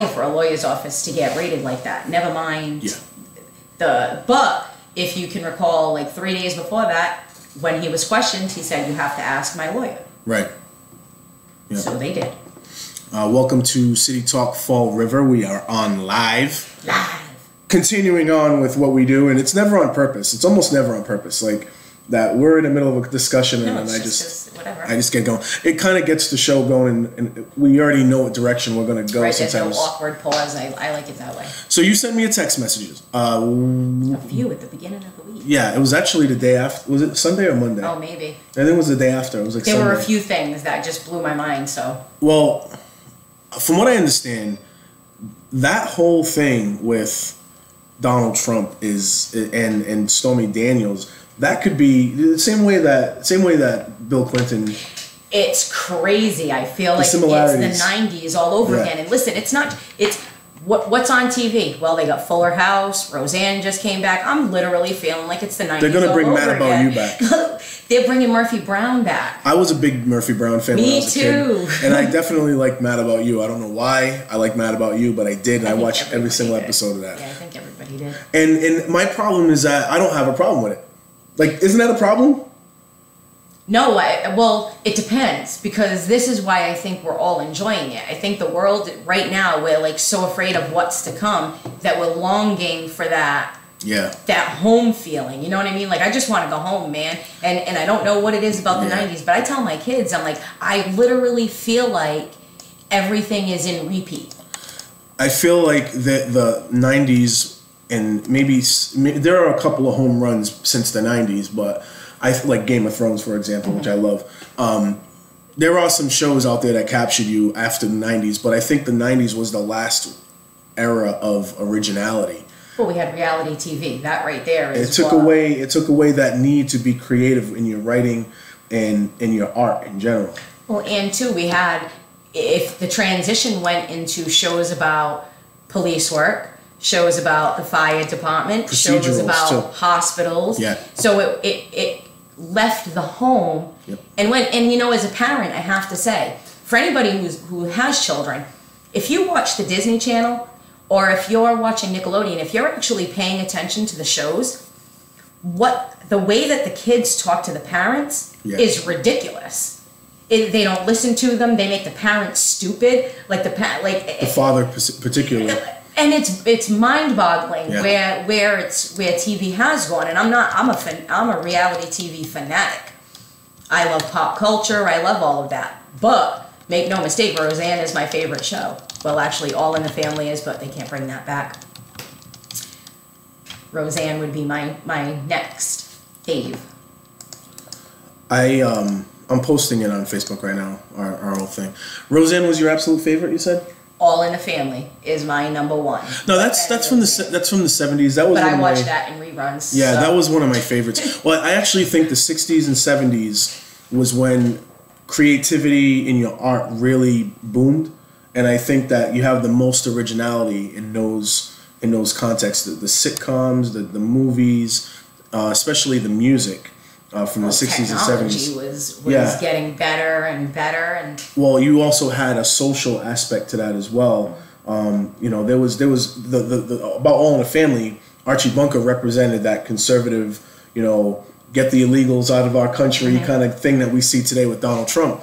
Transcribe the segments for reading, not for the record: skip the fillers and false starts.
for a lawyer's office to get rated like that. Never mind Yeah. but if you can recall, like 3 days before that, when he was questioned, he said, "You have to ask my lawyer." Right. Yep. So they did. Welcome to City Talk Fall River. We are on live. Live. Continuing on with what we do, and it's never on purpose. It's almost never on purpose. Like that, we're in the middle of a discussion, and I just get going. It kind of gets the show going, and we already know what direction we're going to go. Right, sometimes. there's no awkward pause. I like it that way. So you sent me a text messages. A few at the beginning of the week. Yeah, it was actually the day after. Was it Sunday or Monday? Oh, maybe. I think it was the day after. It was like there Sunday. were a few things that just blew my mind. So. Well, from what I understand, that whole thing with Donald Trump and Stormy Daniels, that could be the same way that Bill Clinton. It's crazy. I feel like it's the 90s all over again. And listen, it's what's on TV? Well, they got Fuller House. Roseanne just came back. I'm literally feeling like it's the 90s. They're gonna bring Mad About You back. They're bringing Murphy Brown back. I was a big Murphy Brown fan when I was a kid. And I definitely like Mad About You. I don't know why I like Mad About You, but I did. And I watched every single episode of that. Yeah, I think everybody did. And my problem is that I don't have a problem with it. Like, isn't that a problem? No, well, it depends, because this is why I think we're all enjoying it. I think the world right now, we're like so afraid of what's to come that we're longing for that home feeling. You know what I mean? Like, I just want to go home, man. And I don't know what it is about the 90s, but I tell my kids, I'm like, I literally feel like everything is in repeat. I feel like the 90s, and maybe there are a couple of home runs since the 90s, but I like Game of Thrones, for example, which I love. There are some shows out there that captured you after the 90s, but I think the 90s was the last era of originality. Well, we had reality TV. That right there is it took away that need to be creative in your writing and in your art in general. Well, and too, we had, if the transition went into shows about police work, shows about the fire department, shows about hospitals. Yeah. So it left the home. Yep. And you know, as a parent, I have to say, for anybody who has children, if you watch the Disney Channel or if you're watching Nickelodeon, if you're actually paying attention to the shows, the way that the kids talk to the parents is ridiculous. They don't listen to them. They make the parents stupid. Like the father particularly. And it's mind-boggling where TV has gone. And I'm a reality TV fanatic. I love pop culture. I love all of that. But make no mistake, Roseanne is my favorite show. Well, actually, All in the Family is, but they can't bring that back. Roseanne would be my next fave. I'm posting it on Facebook right now. Our whole thing. Roseanne was your absolute favorite, you said? All in the Family is my number one. No, that's from the 70s. That was. But I watched that in reruns. Yeah, that was one of my favorites. Well, I actually think the 60s and 70s was when creativity in your art really boomed, and I think that you have the most originality in those contexts. The sitcoms, the movies, especially the music. From the 60s and 70s. Technology was getting better and better, and well, you also had a social aspect to that as well. There was the about All in the Family. Archie Bunker represented that conservative, get the illegals out of our country kind of thing that we see today with Donald Trump.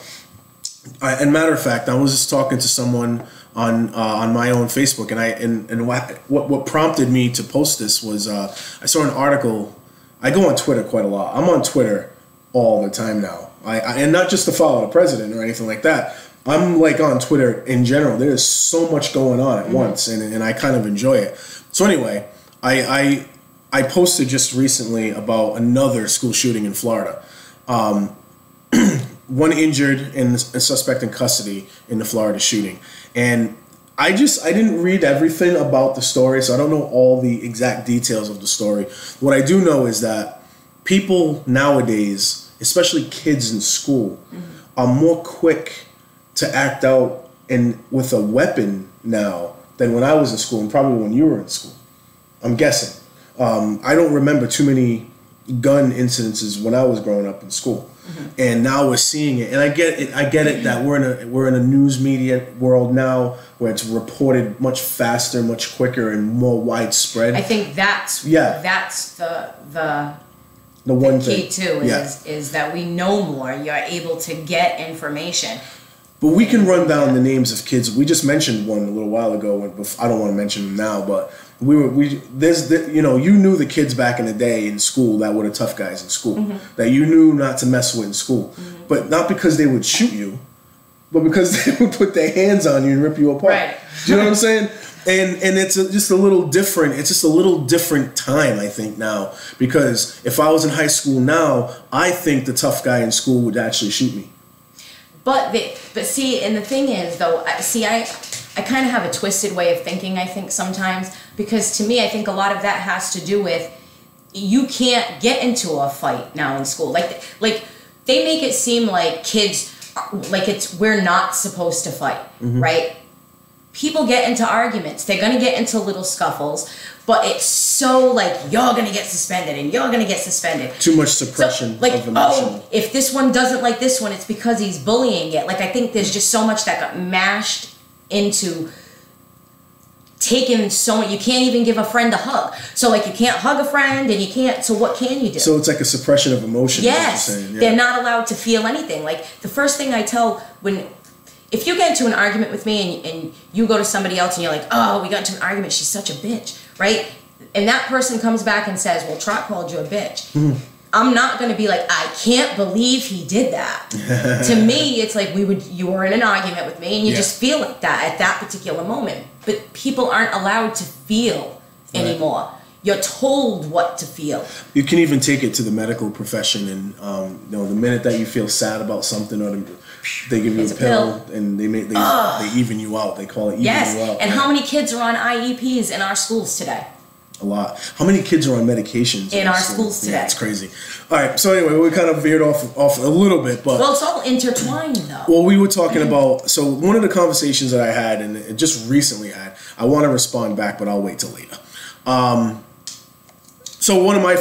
And matter of fact, I was just talking to someone on my own Facebook, and what prompted me to post this was I saw an article. I go on Twitter quite a lot. I'm on Twitter all the time now. And not just to follow the president or anything like that. I'm like on Twitter in general. There's so much going on at once, and I kind of enjoy it. So anyway, I posted just recently about another school shooting in Florida. One injured and a suspect in custody in the Florida shooting. And I didn't read everything about the story, so I don't know all the exact details of the story. What I do know is that people nowadays, especially kids in school, are more quick to act out with a weapon now than when I was in school, and probably when you were in school. I'm guessing. I don't remember too many gun incidences when I was growing up in school. and now we're seeing it. And I get it that we're in a news media world now where it's reported much faster, much quicker, and more widespread. I think that's the one key thing too is that we know more. You're able to get information. But we can run down the names of kids. We just mentioned one a little while ago. I don't want to mention them now, but you knew the kids back in the day in school that were the tough guys in school that you knew not to mess with in school, but not because they would shoot you, but because they would put their hands on you and rip you apart. Right. Do you know what I'm saying? And it's just a little different. It's just a little different time, I think, now, because if I was in high school now, I think the tough guy in school would actually shoot me. But see, and the thing is, though, I kind of have a twisted way of thinking, I think, sometimes, because to me, I think a lot of that has to do with you can't get into a fight now in school. Like they make it seem like kids, we're not supposed to fight, right? People get into arguments. They're going to get into little scuffles, but it's so like, you're going to get suspended and you're going to get suspended. Too much suppression of emotion. Oh, if this one doesn't like this one, it's because he's bullying it. Like, I think there's just so much that got mashed into taking so much. You can't even give a friend a hug. So, like, you can't hug a friend and you can't, so what can you do? So it's like a suppression of emotion. Yes. Is what you're saying. Yeah. They're not allowed to feel anything. Like, the first thing I tell if you get into an argument with me and you go to somebody else and you're like, oh, we got into an argument, she's such a bitch, right? And that person comes back and says, well, Trot called you a bitch. I'm not going to be like, I can't believe he did that. To me, it's like you were in an argument with me and you just feel like that at that particular moment. But people aren't allowed to feel anymore. You're told what to feel. You can even take it to the medical profession, and the minute that you feel sad about something, or they give you a pill, and they even you out. They call it even you out. Yes, and how many kids are on IEPs in our schools today? A lot. How many kids are on medications in our schools today? Yeah, it's crazy. All right, so anyway, we kind of veered off a little bit, but well, it's all intertwined, though. Well, we were talking about one of the conversations that I had, and it just recently had. I want to respond back, but I'll wait till later. So one of my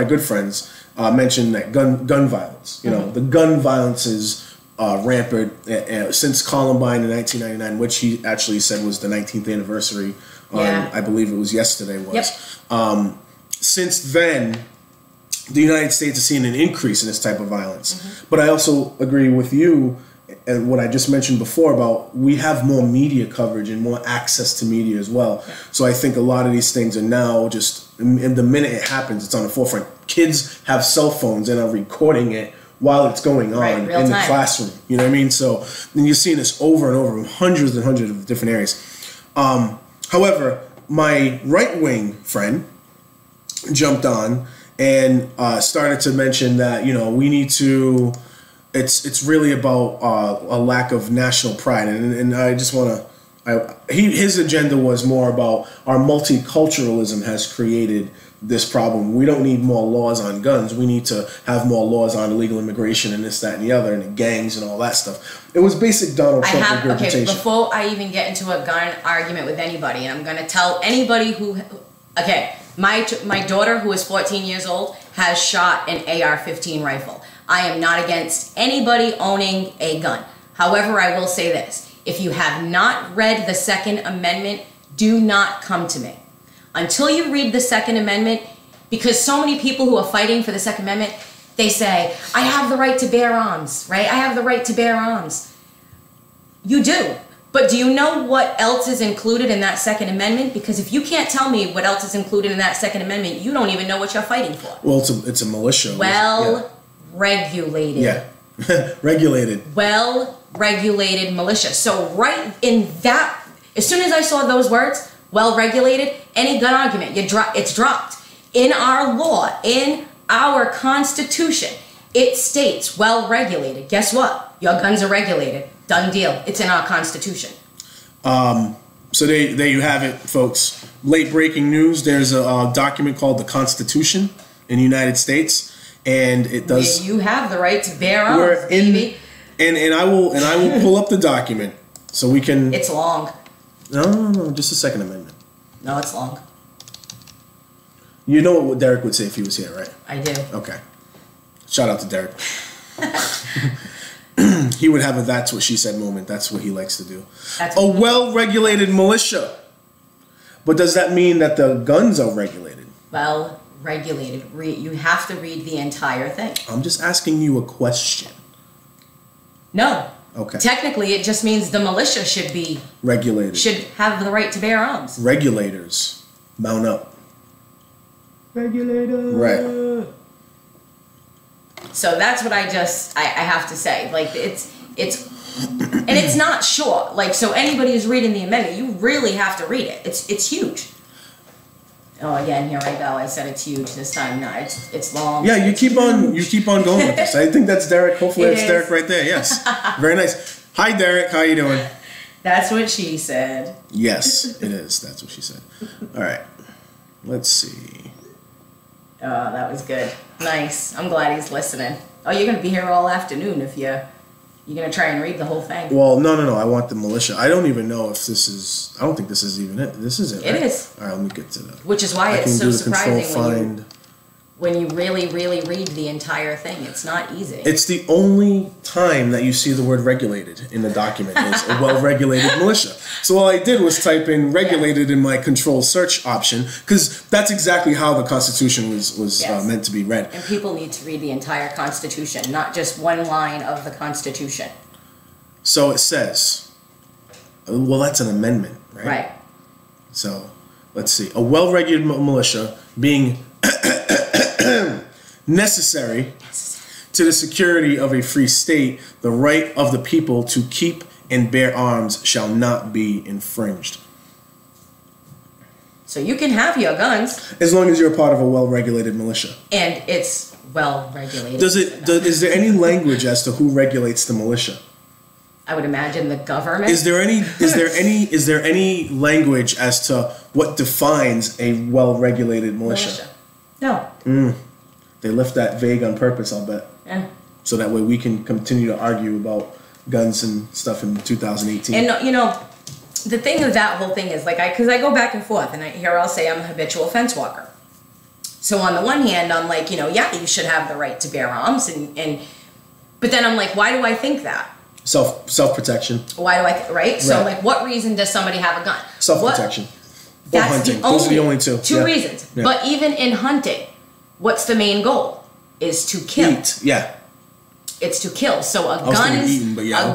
good friends, mentioned that gun violence. You know, the gun violence is rampant since Columbine in 1999, which he actually said was the 19th anniversary. I believe it was yesterday. Yep. Since then, the United States has seen an increase in this type of violence. But I also agree with you and what I just mentioned before about we have more media coverage and more access to media as well. Yeah. So I think a lot of these things are now just, in the minute it happens, it's on the forefront. Kids have cell phones and are recording it while it's going on in the classroom. You know what I mean? So then you're seeing this over and over in hundreds and hundreds of different areas. However, my right-wing friend jumped on and started to mention that, we need to... It's really about a lack of national pride, and I just want to. His agenda was more about our multiculturalism has created this problem. We don't need more laws on guns. We need to have more laws on illegal immigration and this, that, and the other, and the gangs and all that stuff. It was basic Donald Trump regurgitation. Okay, before I even get into a gun argument with anybody, and I'm going to tell anybody who. Okay, my daughter, who is 14 years old, has shot an AR-15 rifle. I am not against anybody owning a gun. However, I will say this. If you have not read the Second Amendment, do not come to me. Until you read the Second Amendment, because so many people who are fighting for the Second Amendment, they say, I have the right to bear arms, right? I have the right to bear arms. You do. But do you know what else is included in that Second Amendment? Because if you can't tell me what else is included in that Second Amendment, you don't even know what you're fighting for. Well, it's a militia. Regulated. Yeah. Regulated. Well-regulated militia. So right in that, as soon as I saw those words, well-regulated, any gun argument, it's dropped. In our law, in our Constitution, it states well-regulated. Guess what? Your guns are regulated. Done deal. It's in our Constitution. So there you have it, folks. Late breaking news. There's a document called the Constitution in the United States. And it does. You have the right to bear arms, baby. And I will pull up the document so we can. It's long. No, just the Second Amendment. No, it's long. You know what Derek would say if he was here, right? I do. Okay. Shout out to Derek. He would have a "that's what she said" moment. That's what he likes to do. That's A well-regulated militia. But does that mean that the guns are regulated? Well regulated. You have to read the entire thing. I'm just asking you a question. No. Okay. Technically, it just means the militia should be regulated. Should have the right to bear arms. Regulators, mount up. Regulator. Right. So that's what I have to say. Like it's and it's not short. Like, so anybody who's reading the amendment, you really have to read it. It's huge. Oh, again, here I go. I said it's huge this time. No, it's long. Yeah, you keep on going with this. I think that's Derek. Hopefully that's Derek right there. Yes. Very nice. Hi, Derek. How you doing? That's what she said. Yes, it is. That's what she said. All right. Let's see. Oh, that was good. Nice. I'm glad he's listening. Oh, you're going to be here all afternoon if you're going to try and read the whole thing. Well, no. I want the militia. I don't even know if this is... I don't think this is even it. This is it, right? It is. All right, let me get to the... Which is why it's so surprising when you really, really read the entire thing. It's not easy. It's the only time that you see the word regulated in the document is a well-regulated militia. So all I did was type in regulated in my control search option, because that's exactly how the Constitution was meant to be read. And people need to read the entire Constitution, not just one line of the Constitution. So it says, well, that's an amendment, right? Right. So let's see. A well-regulated militia being necessary to the security of a free state, the right of the people to keep and bear arms shall not be infringed. So you can have your guns as long as you're a part of a well-regulated militia. And it's well-regulated. Is there any language as to who regulates the militia? I would imagine the government. Is there any language as to what defines a well-regulated militia? No. They left that vague on purpose, I'll bet. Yeah. So that way we can continue to argue about guns and stuff in 2018. And you know, the thing with that whole thing is because I go back and forth, and I'll say I'm a habitual fence walker. So on the one hand, I'm like, you should have the right to bear arms, but then I'm like, why do I think that? Self-protection. Why do I right? So what reason does somebody have a gun? Self-protection. That's hunting. Those are the only two reasons. Yeah. But even in hunting, what's the main goal? Is to kill. Eat. Yeah. It's to kill. So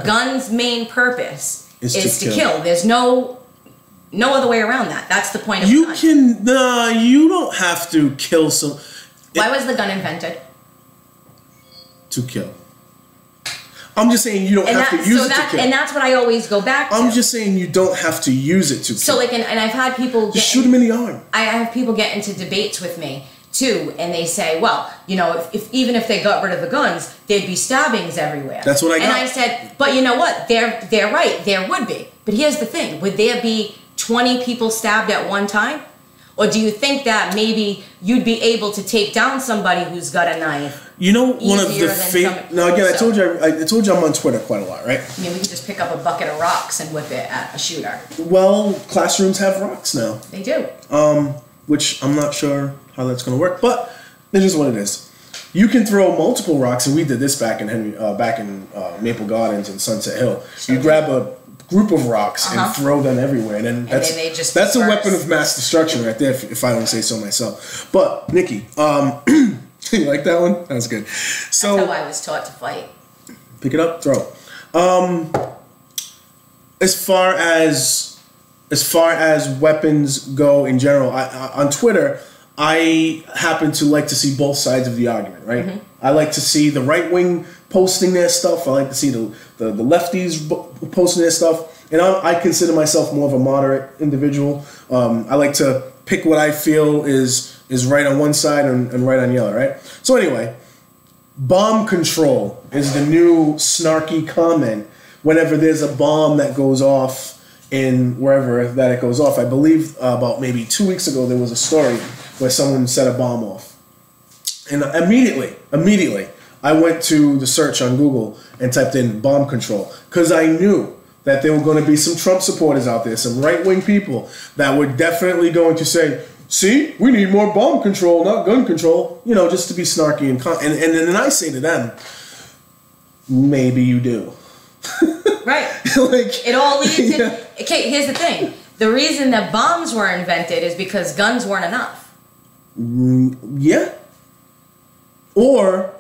gun's main purpose is to kill. There's no other way around that. That's the point of a gun. You don't have to kill some. Why was the gun invented? To kill. I'm just saying you don't have to use it to kill. And that's what I always go back to. I'm just saying you don't have to use it to kill. So and I've had people just shoot him in the arm. I have people get into debates with me too, and they say, well, if even if they got rid of the guns, there'd be stabbings everywhere. That's what I got. And I said, but you know what? They're right. There would be. But here's the thing: would there be 20 people stabbed at one time? Or do you think that maybe you'd be able to take down somebody who's got a knife? One of the fake. Now again, I told you I'm on Twitter quite a lot, right? I mean, we could just pick up a bucket of rocks and whip it at a shooter. Well, classrooms have rocks now. They do. Which I'm not sure how that's going to work, but it is what it is. You can throw multiple rocks, and we did this back in Maple Gardens and Sunset Hill. You grab a group of rocks and throw them everywhere, and then that's a weapon of mass destruction right there, if I don't say so myself. But Nikki, you like that one? That was good. So that's how I was taught to fight. Pick it up, throw. As far as weapons go in general, on Twitter, I happen to like to see both sides of the argument, right? Mm-hmm. I like to see the right wing posting their stuff. I like to see the lefties posting their stuff. And I consider myself more of a moderate individual. I like to pick what I feel is right on one side and right on the other, right? So anyway, bomb control is the new snarky comment whenever there's a bomb that goes off in wherever that it goes off. I believe about maybe 2 weeks ago there was a story where someone set a bomb off. And immediately, I went to the search on Google and typed in bomb control, because I knew that there were going to be some Trump supporters out there, some right-wing people that were definitely going to say, see, we need more bomb control, not gun control, just to be snarky. And then I say to them, maybe you do. Right. Like, it all leads to... Okay, here's the thing. The reason that bombs were invented is because guns weren't enough. Yeah. Or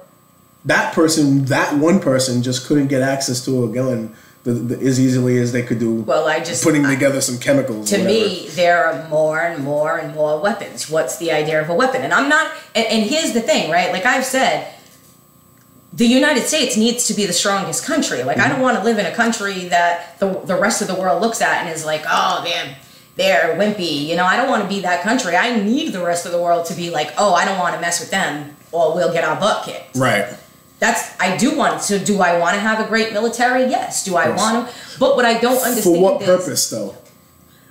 that one person just couldn't get access to a gun as easily as they could do. Well, putting together some chemicals. To me, there are more and more and more weapons. What's the idea of a weapon? And I'm not. And here's the thing, right? Like I've said, the United States needs to be the strongest country. Like I don't want to live in a country that the rest of the world looks at and is like, oh, they're wimpy. You know, I don't want to be that country. I need the rest of the world to be like, oh, I don't want to mess with them, or we'll get our butt kicked. Right. I do want to. So do I want to have a great military? Yes. Do I want to? But what I don't understand for what purpose, though?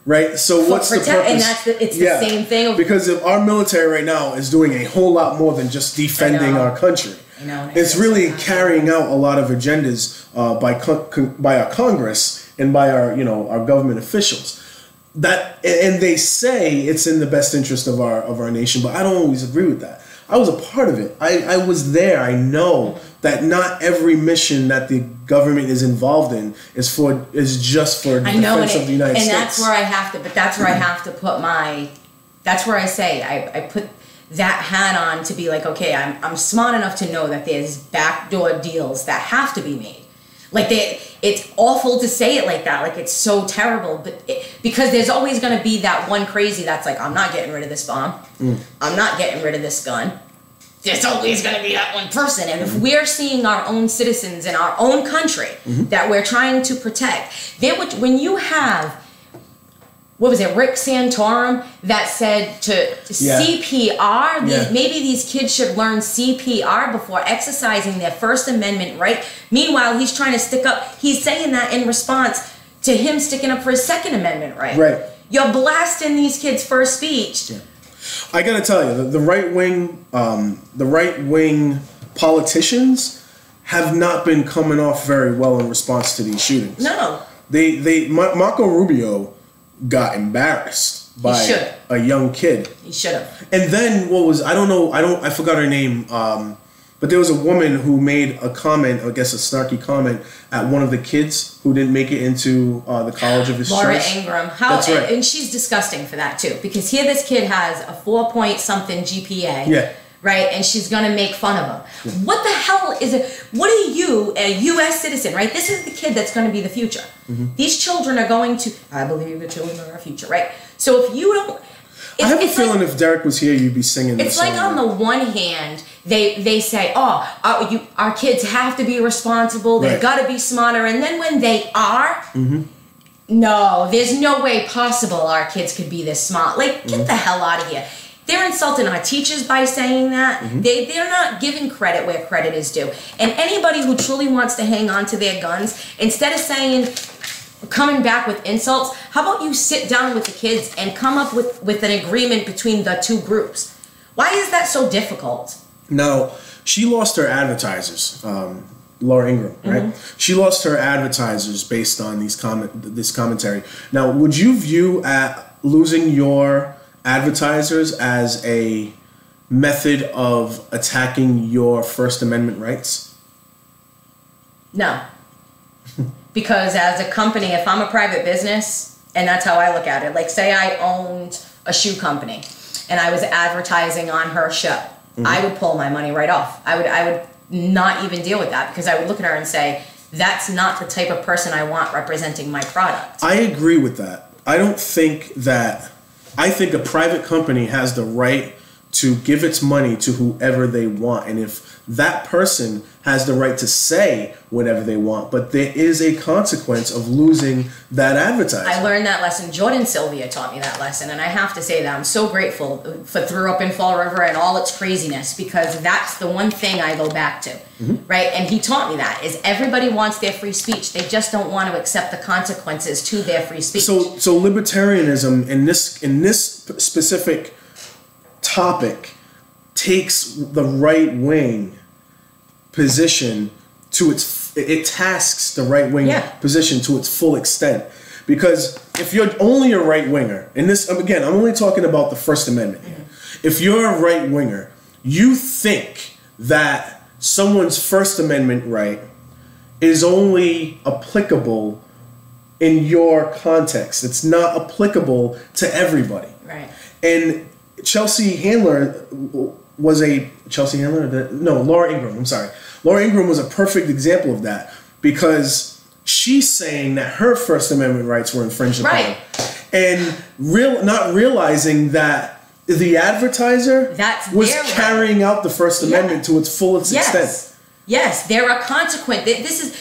Right. So what's the purpose? And it's the same thing. Because if our military right now is doing a whole lot more than just defending our country. It's really carrying out a lot of agendas by our Congress and by our government officials. And they say it's in the best interest of our nation, but I don't always agree with that. I was a part of it. I was there. I know that not every mission that the government is involved in is just for defense of the United States. And that's where I have to. But that's where I have to put my. That's where I say I put that hat on to be like, okay, I'm smart enough to know that there's backdoor deals that have to be made. Like it's awful to say it like that. Like it's so terrible, but because there's always going to be that one crazy that's like, I'm not getting rid of this bomb. I'm not getting rid of this gun. There's always going to be that one person. And if we're seeing our own citizens in our own country that we're trying to protect, when you have, what was it, Rick Santorum that said to CPR, maybe these kids should learn CPR before exercising their First Amendment right. Meanwhile, he's trying to stick up, he's saying that in response to him sticking up for his Second Amendment right. Right. You're blasting these kids' first speech. Yeah. I gotta tell you, the right wing politicians have not been coming off very well in response to these shootings. No. Marco Rubio got embarrassed by a young kid. He should have. And then I forgot her name, but there was a woman who made a comment, I guess a snarky comment, at one of the kids who didn't make it into the college of his choice. Ingraham. That's right. And she's disgusting for that too, because here this kid has a 4-point-something GPA. Yeah. Right, and she's gonna make fun of him. Yeah. What the hell is it? What are you, a U.S. citizen, right? This is the kid that's gonna be the future. These children are going to, I believe the children are our future, right? So if you don't... I have a feeling if Derek was here, you'd be singing this song. It's like on the one hand, they say, oh, our kids have to be responsible, they've gotta be smarter, and then when they are, no, there's no way possible our kids could be this smart. Like, get the hell out of here. They're insulting our teachers by saying that. They're not giving credit where credit is due. And anybody who truly wants to hang on to their guns, instead of coming back with insults, how about you sit down with the kids and come up with an agreement between the two groups? Why is that so difficult? Now, she lost her advertisers, Laura Ingraham, right? She lost her advertisers based on this commentary. Now, would you view losing your advertisers as a method of attacking your First Amendment rights? No. Because as a company, if I'm a private business, and that's how I look at it, like say I owned a shoe company and I was advertising on her show, I would pull my money right off. I would not even deal with that, because I would look at her and say, that's not the type of person I want representing my product. I agree with that. I think a private company has the right to give its money to whoever they want. And if that person has the right to say whatever they want, but there is a consequence of losing that advertising. I learned that lesson. Jordan Sylvia taught me that lesson. And I have to say that I'm so grateful for Threw Up in Fall River and all its craziness, because that's the one thing I go back to, right? And he taught me that, is everybody wants their free speech. They just don't want to accept the consequences to their free speech. So libertarianism in this specific topic takes the right wing position to it tasks the right wing position to its full extent. Because if you're only a right winger, and this, again, I'm only talking about the First Amendment here. If you're a right winger, you think that someone's First Amendment right is only applicable in your context. It's not applicable to everybody. Right. And Laura Ingraham, I'm sorry. Laura Ingraham was a perfect example of that, because she's saying that her First Amendment rights were infringed upon. Right. And not realizing that the advertiser was carrying out the First Amendment to its fullest extent. Yes, there are consequences. This is,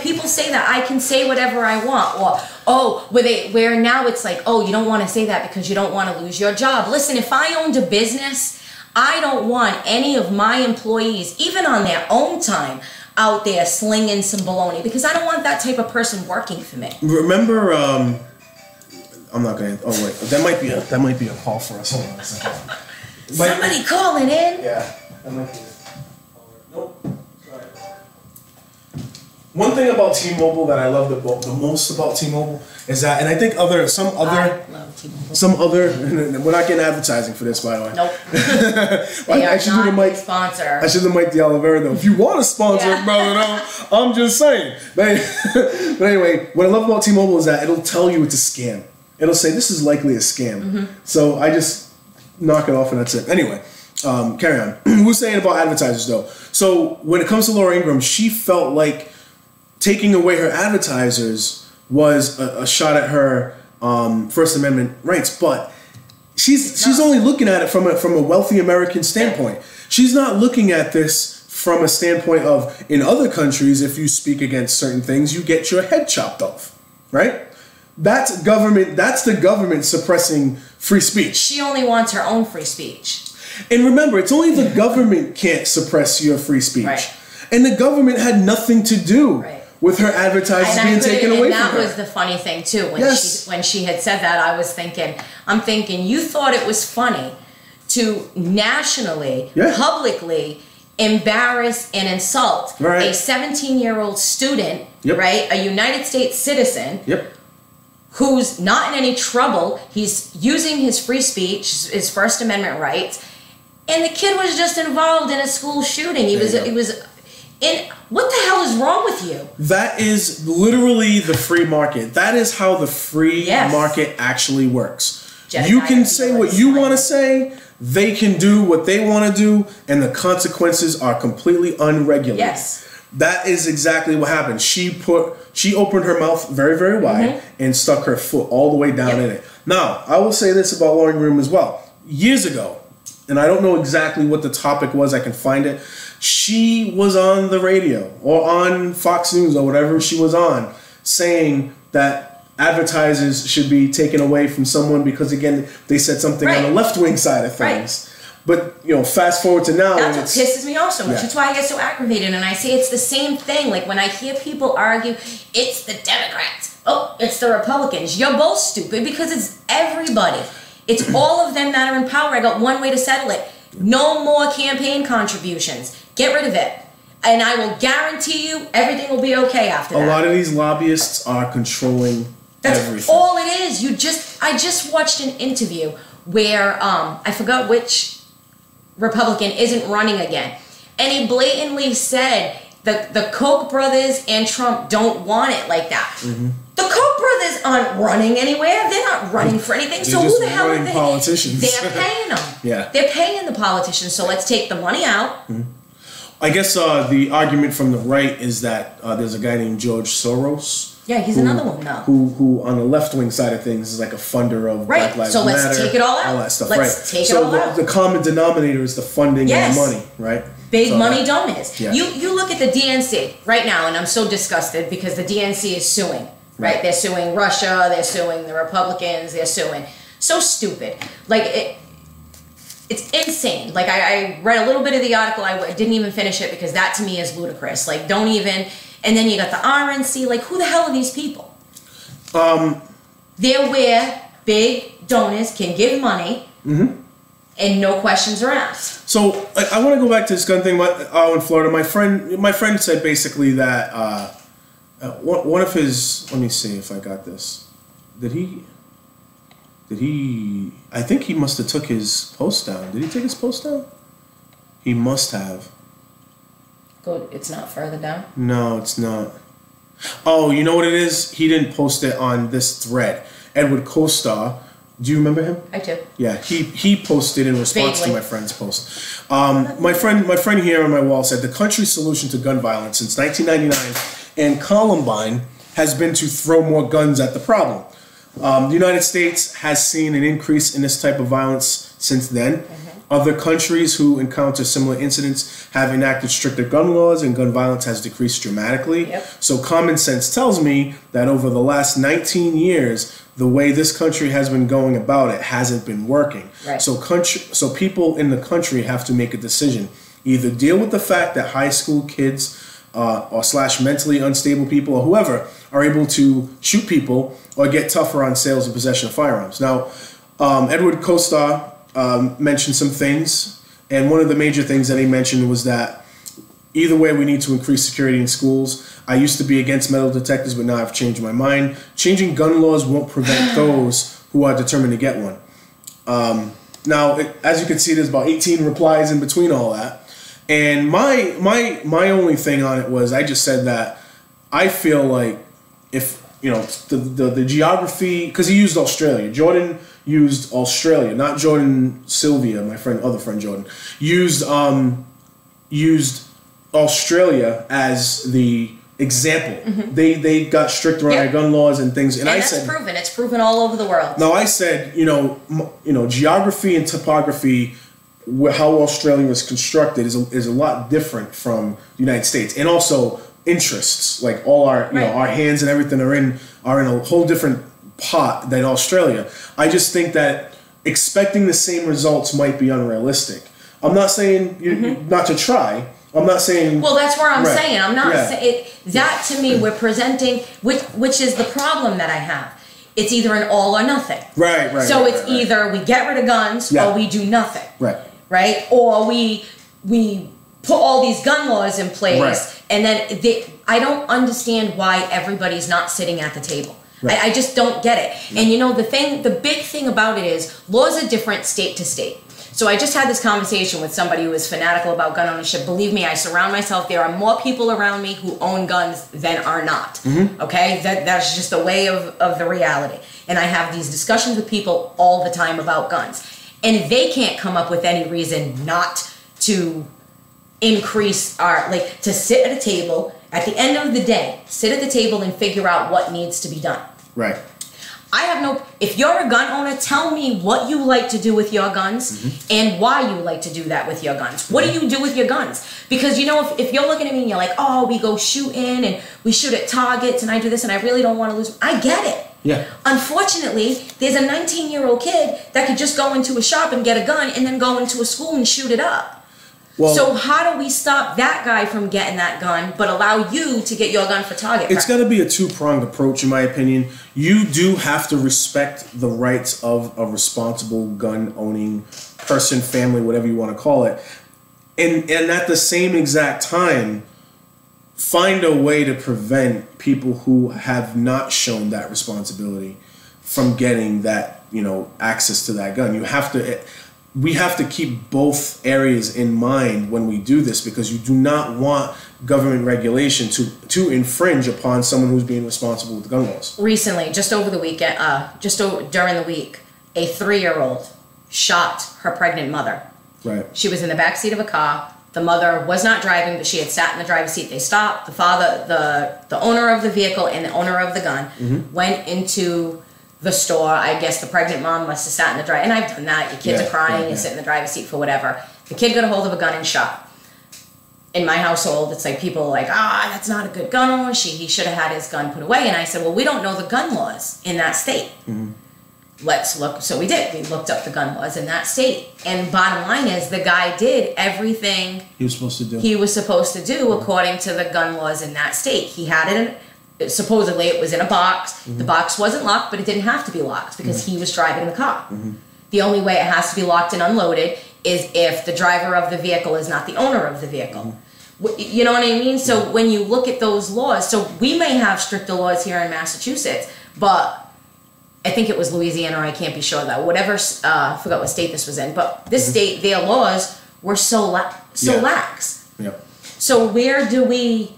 people say that I can say whatever I want, or where now it's like, oh, you don't want to say that because you don't want to lose your job. Listen, if I owned a business, I don't want any of my employees, even on their own time, out there slinging some baloney, because I don't want that type of person working for me. Remember, I'm not going to. Oh wait, that might be a call for us. Hold on a second. Somebody calling in. Yeah, that might be it. Nope. One thing about T-Mobile that I love the most about T-Mobile is that, and I think some other, we're not getting advertising for this, by the way. Nope. I should do the mic sponsor. I should do the Mike D'Olivera though. If you want to sponsor it, brother, no, I'm just saying. But anyway, what I love about T-Mobile is that it'll tell you it's a scam. It'll say this is likely a scam. Mm-hmm. So I just knock it off and that's it. Anyway. Carry on. We're saying about advertisers though. So when it comes to Laura Ingraham, she felt like taking away her advertisers was a shot at her First Amendment rights, but she's only looking at it from a wealthy American standpoint. She's not looking at this from a standpoint of, in other countries, if you speak against certain things, you get your head chopped off, right? That's government. That's the government suppressing free speech. She only wants her own free speech. And remember, it's only the government can't suppress your free speech. Right. And the government had nothing to do with her advertisers being taken away from her. And that was the funny thing too. When she had said that, I'm thinking, you thought it was funny to nationally, publicly embarrass and insult a 17-year-old student, right? A United States citizen. Who's not in any trouble. He's using his free speech, his First Amendment rights, and the kid was just involved in a school shooting. He was in. What the hell is wrong with you? That is literally the free market. That is how the free market actually works. You can say what you want to say. They can do what they want to do, and the consequences are completely unregulated. Yes. That is exactly what happened. She opened her mouth very, very wide and stuck her foot all the way down in it. Now, I will say this about Laura Ingraham as well. Years ago, and I don't know exactly what the topic was, I can find it. She was on the radio or on Fox News or whatever she was on saying that advertisers should be taken away from someone because, again, they said something on the left-wing side of things. But, fast forward to now. That's what pisses me off so much. That's why I get so aggravated. And I say it's the same thing. Like when I hear people argue, it's the Democrats. Oh, it's the Republicans. You're both stupid because it's everybody. It's all of them that are in power. I got one way to settle it. No more campaign contributions. Get rid of it. And I will guarantee you everything will be okay after that. A lot of these lobbyists are controlling everything. That's all it is. I just watched an interview where I forgot which Republican isn't running again, and he blatantly said the Koch brothers and Trump don't want it like that. Mm-hmm. The Koch brothers aren't running anywhere. They're not running for anything. So who the hell are they? Politicians. They're paying them. They're paying the politicians. So let's take the money out. Mm-hmm. I guess the argument from the right is that there's a guy named George Soros. Yeah, he's another one now. Who on the left-wing side of things is like a funder of Black Lives Matter. So let's take it all out. All that stuff, let's take it all out. So the common denominator is the funding and the money, right? Big money donors. Yeah. You look at the DNC right now, and I'm so disgusted because the DNC is suing, right? They're suing Russia, they're suing the Republicans, they're suing. So stupid. Like, it's insane. Like, I read a little bit of the article, I didn't even finish it because that to me is ludicrous. Like, don't even... And then you got the RNC. Like, who the hell are these people? They're where big donors can give money and no questions are asked. So I want to go back to this gun thing in Florida. My friend said basically that one of his... Let me see if I got this. Did he... I think he must have took his post down. Did he take his post down? He must have. Go. It's not further down. No, it's not. Oh, you know what it is? He didn't post it on this thread. Edward Costar. Do you remember him? I do. Yeah, he posted in response Vaguely. to my friend's post. My friend here on my wall said the country's solution to gun violence since 1999 and Columbine has been to throw more guns at the problem. The United States has seen an increase in this type of violence since then. Other countries who encounter similar incidents have enacted stricter gun laws and gun violence has decreased dramatically. Yep. So common sense tells me that over the last 19 years, the way this country has been going about it hasn't been working. Right. So people in the country have to make a decision. Either deal with the fact that high school kids or / mentally unstable people or whoever are able to shoot people or get tougher on sales and possession of firearms. Now, Edward Costar mentioned some things, and one of the major things that he mentioned was that either way we need to increase security in schools. I used to be against metal detectors, but now I've changed my mind. Changing gun laws won't prevent those who are determined to get one. Now, as you can see, there's about 18 replies in between all that. And my only thing on it was I just said that I feel like if, you know, the geography, because he used Australia. Jordan used Australia, not Jordan Sylvia, my other friend Jordan, used Australia as the example. They got stricter on their gun laws and things, and I that's said proven. It's proven all over the world. now I said, you know, geography and topography, how Australia was constructed is a lot different from the United States, and also interests, like all our you know our hands and everything are in a whole different pot than Australia. I just think that expecting the same results might be unrealistic. I'm not saying not to try. I'm not saying. Well, that's where I'm Right. saying. I'm not Yeah. saying that to me. We're presenting, which is the problem that I have. It's either an all or nothing. Right. So right, it's right. either we get rid of guns or we do nothing. Right. Right? Or we put all these gun laws in place, Right. and then I don't understand why everybody's not sitting at the table. Right. I just don't get it. And you know, the big thing about it is laws are different state to state. So I just had this conversation with somebody who is fanatical about gun ownership. Believe me, I surround myself. There are more people around me who own guns than are not. Okay? That's just a way of the reality. And I have these discussions with people all the time about guns. And they can't come up with any reason not to increase to sit at a table, at the end of the day, sit at the table and figure out what needs to be done. Right. If you're a gun owner, tell me what you like to do with your guns and why you like to do that with your guns. What do you do with your guns? Because, you know, if you're looking at me and you're like, oh, we go shooting and we shoot at targets and I do this and I really don't want to lose. I get it. Yeah. Unfortunately, there's a 19-year-old kid that could just go into a shop and get a gun and then go into a school and shoot it up. Well, So how do we stop that guy from getting that gun, but allow you to get your gun for target it's practice? got to be a two-pronged approach, in my opinion. You do have to respect the rights of a responsible gun-owning person, family, whatever you want to call it. And at the same exact time, find a way to prevent people who have not shown that responsibility from getting that, you know, access to that gun. We have to keep both areas in mind when we do this, because you do not want government regulation to infringe upon someone who's being responsible with gun laws. Recently, just over the weekend, during the week, a 3-year-old shot her pregnant mother. Right. She was in the back seat of a car. The mother was not driving, but she had sat in the driver's seat. They stopped. The father, the owner of the vehicle and the owner of the gun went into the store. I guess the pregnant mom must have sat in the drive. And I've done that. Your kids are crying. You sit in the driver's seat for whatever. The kid got a hold of a gun and shot. In my household, it's like people are like, that's not a good gun owner. He should have had his gun put away. And I said, well, we don't know the gun laws in that state. Let's look. So we did. We looked up the gun laws in that state. And bottom line is, the guy did everything He was supposed to do. he was supposed to do according to the gun laws in that state. He had it supposedly it was in a box. The box wasn't locked, but it didn't have to be locked because he was driving the car. The only way it has to be locked and unloaded is if the driver of the vehicle is not the owner of the vehicle. You know what I mean? So when you look at those laws, so we may have stricter laws here in Massachusetts, but I think it was Louisiana, or I can't be sure though. Whatever, I forgot what state this was in, but this state, their laws were so lax. Yep. So where do we...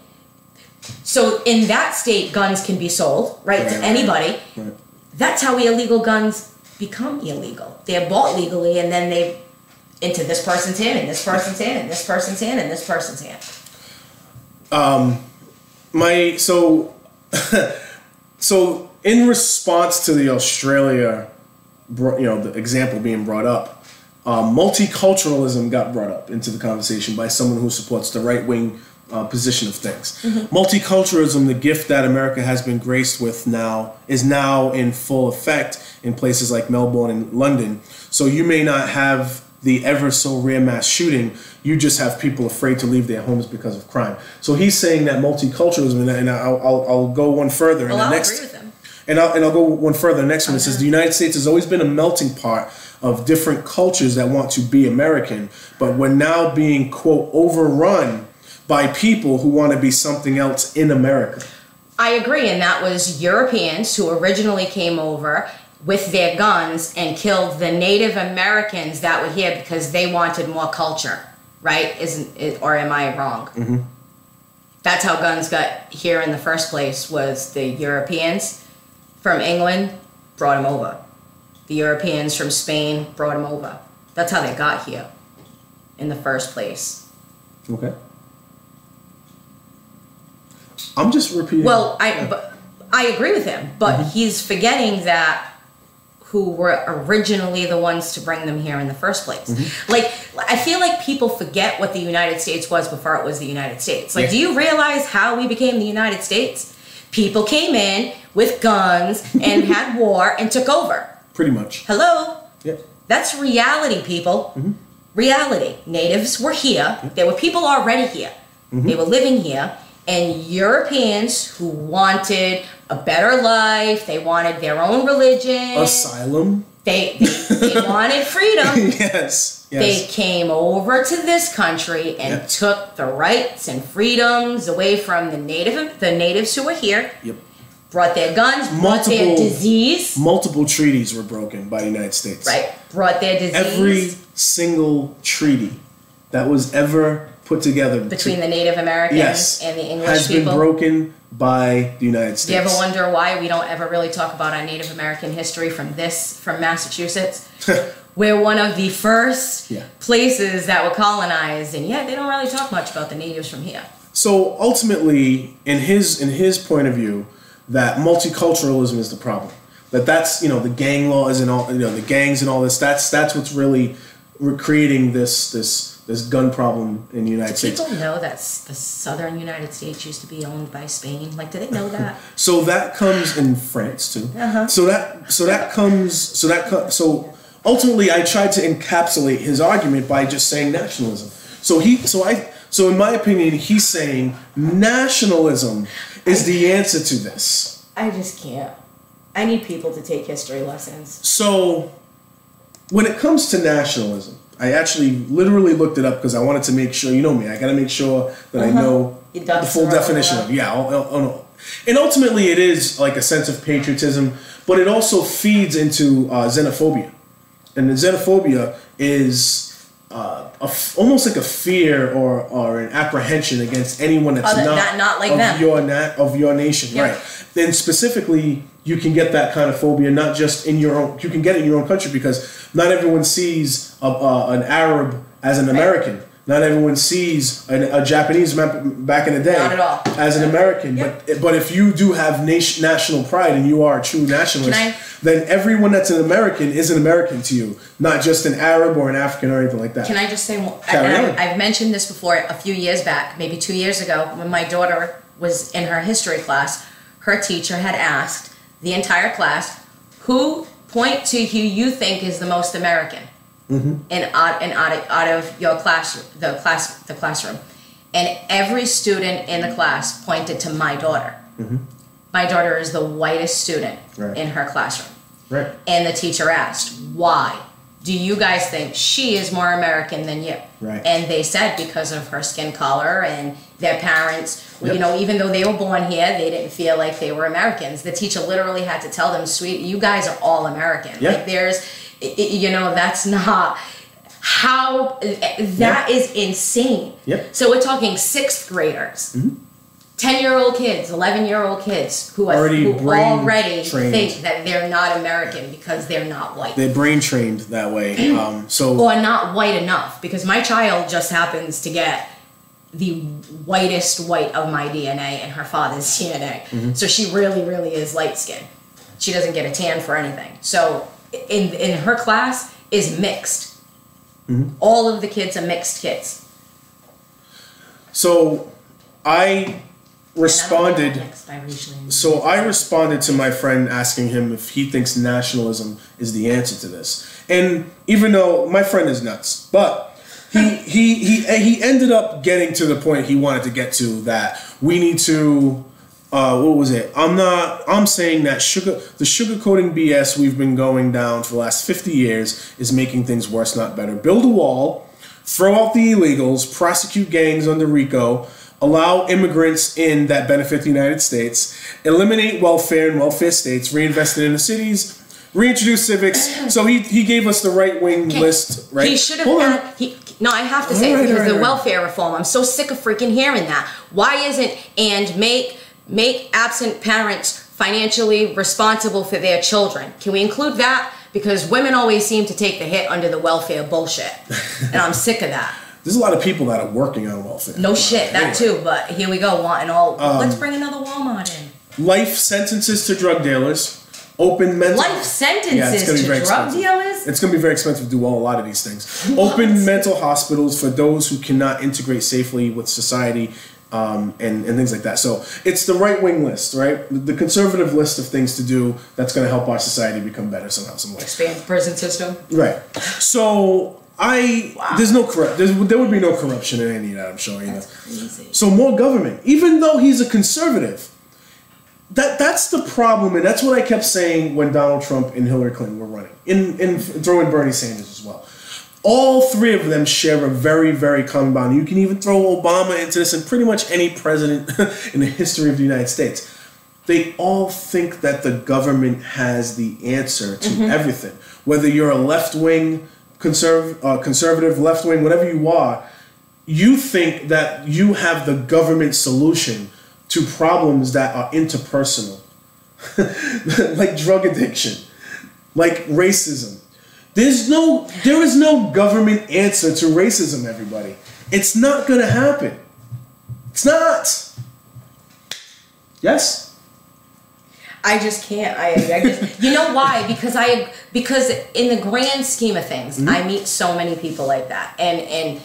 So in that state, guns can be sold, right, to anybody. Right. That's how illegal guns become illegal. They're bought legally, and then they into this person's hand, and this person's hand, and this person's hand, and this person's hand. So in response to the Australia, the example being brought up, multiculturalism got brought up into the conversation by someone who supports the right-wing position of things. Multiculturalism, the gift that America has been graced with now, is now in full effect in places like Melbourne and London. So you may not have the ever so rare mass shooting, you just have people afraid to leave their homes because of crime. So he's saying that multiculturalism, and I'll go one further. Well, I'll agree with him. And I'll go one further. The next one, it says the United States has always been a melting pot of different cultures that want to be American, but we're now being, quote, overrun by people who want to be something else in America. I agree, and that was Europeans who originally came over with their guns and killed the Native Americans that were here because they wanted more culture, right? Or am I wrong? Mm-hmm. That's how guns got here in the first place, was the Europeans from England brought them over. The Europeans from Spain brought them over. That's how they got here in the first place. Okay. I'm just repeating. Well, I agree with him, but he's forgetting that who were originally the ones to bring them here in the first place. Like, I feel like people forget what the United States was before it was the United States. Like, do you realize how we became the United States? People came in with guns and had war and took over. Pretty much. Hello? Yep. That's reality, people. Reality. Natives were here. There were people already here. They were living here. And Europeans who wanted a better life, they wanted their own religion. Asylum. They wanted freedom. Yes. They came over to this country and took the rights and freedoms away from the natives who were here. Yep. Brought their guns, brought their disease. Multiple treaties were broken by the United States. Right. Brought their disease. Every single treaty that was ever put together between the Native Americans and the English has people been broken by the United States. Do you ever wonder why we don't ever really talk about our Native American history from Massachusetts? We're one of the first places that were colonized, and yet they don't really talk much about the natives from here. So ultimately, in his point of view, that multiculturalism is the problem. That's the gang laws and all, the gangs and all this. That's what's really creating this gun problem in the United States. People know that the southern United States used to be owned by Spain. Like, do they know that? So that comes in France too. So ultimately, I tried to encapsulate his argument by just saying nationalism. So in my opinion, he's saying nationalism is the answer to this. I just can't. I need people to take history lessons. So when it comes to nationalism, I actually literally looked it up because I wanted to make sure, you know me, I got to make sure that I know the full definition of it. Yeah. And ultimately it is like a sense of patriotism, but it also feeds into xenophobia. And the xenophobia is almost like a fear or an apprehension against anyone that's not like of your nation. Yep. Right. Then specifically, you can get that kind of phobia not just in your own. You can get it in your own country because not everyone sees an Arab as an American. Not everyone sees a Japanese man back in the day as an American. Yep. But if you do have national pride and you are a true nationalist, then everyone that's an American is an American to you, not just an Arab or an African or anything like that. Can I just say, I've mentioned this before a few years back, maybe 2 years ago, when my daughter was in her history class, her teacher had asked the entire class, point to who you think is the most American. And out of your the classroom, and every student in the class pointed to my daughter. My daughter is the whitest student in her classroom. Right. And the teacher asked, "Why do you guys think she is more American than you?" Right. And they said because of her skin color and their parents. Yep. Even though they were born here, they didn't feel like they were Americans. The teacher literally had to tell them, "Sweet, you guys are all American." Yep. Like that's not How that is insane. Yep. So we're talking 6th graders, 10-year-old kids, 11-year-old kids who already think that they're not American because they're not white. They're brain trained that way. Or not white enough, because my child just happens to get the whitest white of my DNA and her father's DNA. So she really, really is light skinned. She doesn't get a tan for anything. So in her class is mixed. All of the kids are mixed kids. So I responded. So I responded to my friend asking him if he thinks nationalism is the answer to this. And even though my friend is nuts, but he ended up getting to the point he wanted to get to, that we need to what was it? I'm saying that the sugarcoating BS we've been going down for the last 50 years is making things worse, not better. Build a wall, throw out the illegals, prosecute gangs under RICO, allow immigrants in that benefit the United States, eliminate welfare in welfare states, reinvest it in the cities, reintroduce civics. So he gave us the right-wing list, right? He should have no, I have to say, because the welfare reform, I'm so sick of freaking hearing that. Why isn't, and make absent parents financially responsible for their children? Can we include that? Because women always seem to take the hit under the welfare bullshit. And I'm sick of that. There's a lot of people that are working on welfare. No shit, that too, but here we go, wanting all, let's bring another Walmart in. Life sentences to drug dealers. Open mental... Life sentences to drug dealers? It's going to be very expensive to do a lot of these things. Open mental hospitals for those who cannot integrate safely with society, and things like that. So it's the right-wing list, right? The conservative list of things to do that's going to help our society become better somehow, some way. Expand the prison system. Right. So there's no there would be no corruption in any of that, I'm showing you. That's crazy. So more government. Even though he's a conservative, that's the problem, and that's what I kept saying when Donald Trump and Hillary Clinton were running, in throwing Bernie Sanders as well. All three of them share a very, very common bond. You can even throw Obama into this, and pretty much any president in the history of the United States. They all think that the government has the answer to everything. Whether you're a left-wing, conservative, left-wing, whatever you are, you think that you have the government solution to problems that are interpersonal, like drug addiction, like racism. There is no government answer to racism, everybody. It's not going to happen. It's not. Yes? I just can't. I just, you know why? Because in the grand scheme of things, I meet so many people like that, and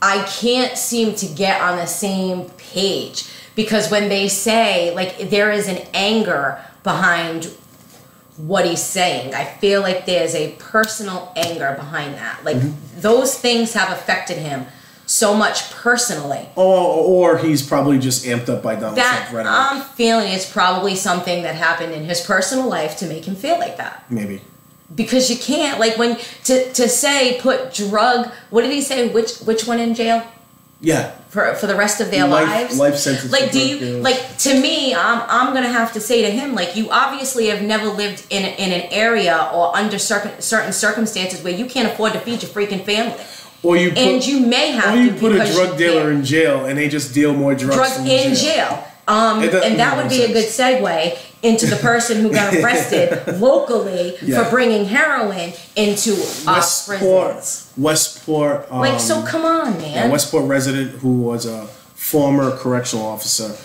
I can't seem to get on the same page, because when they say, like, there is an anger behind what he's saying, I feel like there's a personal anger behind that. Like, those things have affected him so much personally. Or he's probably just amped up by Donald Trump rhetoric. I'm feeling it's probably something that happened in his personal life to make him feel like that. Maybe. Because you can't, like, when to say put drug, what did he say, which one in jail? Yeah. For the rest of their lives? Life sentence. Like, to me, I'm going to have to say to him, like, you obviously have never lived in an area or under certain circumstances where you can't afford to feed your freaking family. Or you may have to put a drug dealer in jail and they just deal more drugs in jail. And that would be a good segue into the person who got arrested locally for bringing heroin into prisons. Westport. So come on, man. Yeah, Westport resident who was a former correctional officer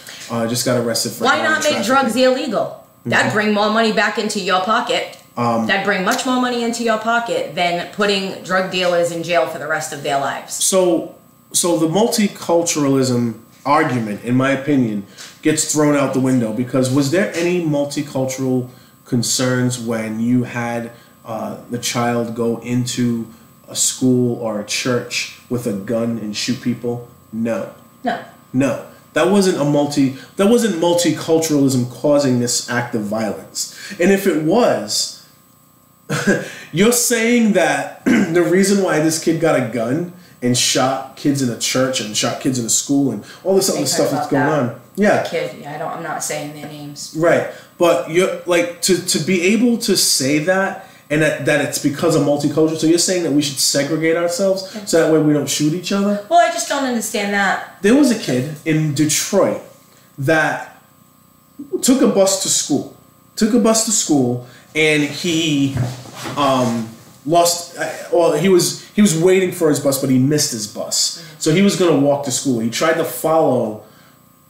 just got arrested for. Why not make drugs illegal? That'd bring more money back into your pocket. That'd bring much more money into your pocket than putting drug dealers in jail for the rest of their lives. So the multiculturalism argument, in my opinion, gets thrown out the window, because was there any multicultural concerns when you had the child go into a school or a church with a gun and shoot people? No. That wasn't multiculturalism causing this act of violence. And if it was, you're saying that the reason why this kid got a gun and shot kids in a church and shot kids in a school and all this other stuff that's going on. Yeah. Kid, I'm not saying their names. Right. But you're like, to be able to say that and that it's because of multicultural. So you're saying that we should segregate ourselves so that way we don't shoot each other? Well, I just don't understand that. There was a kid in Detroit that took a bus to school. And he lost. Well, he was waiting for his bus, but he missed his bus. So he was going to walk to school. He tried to follow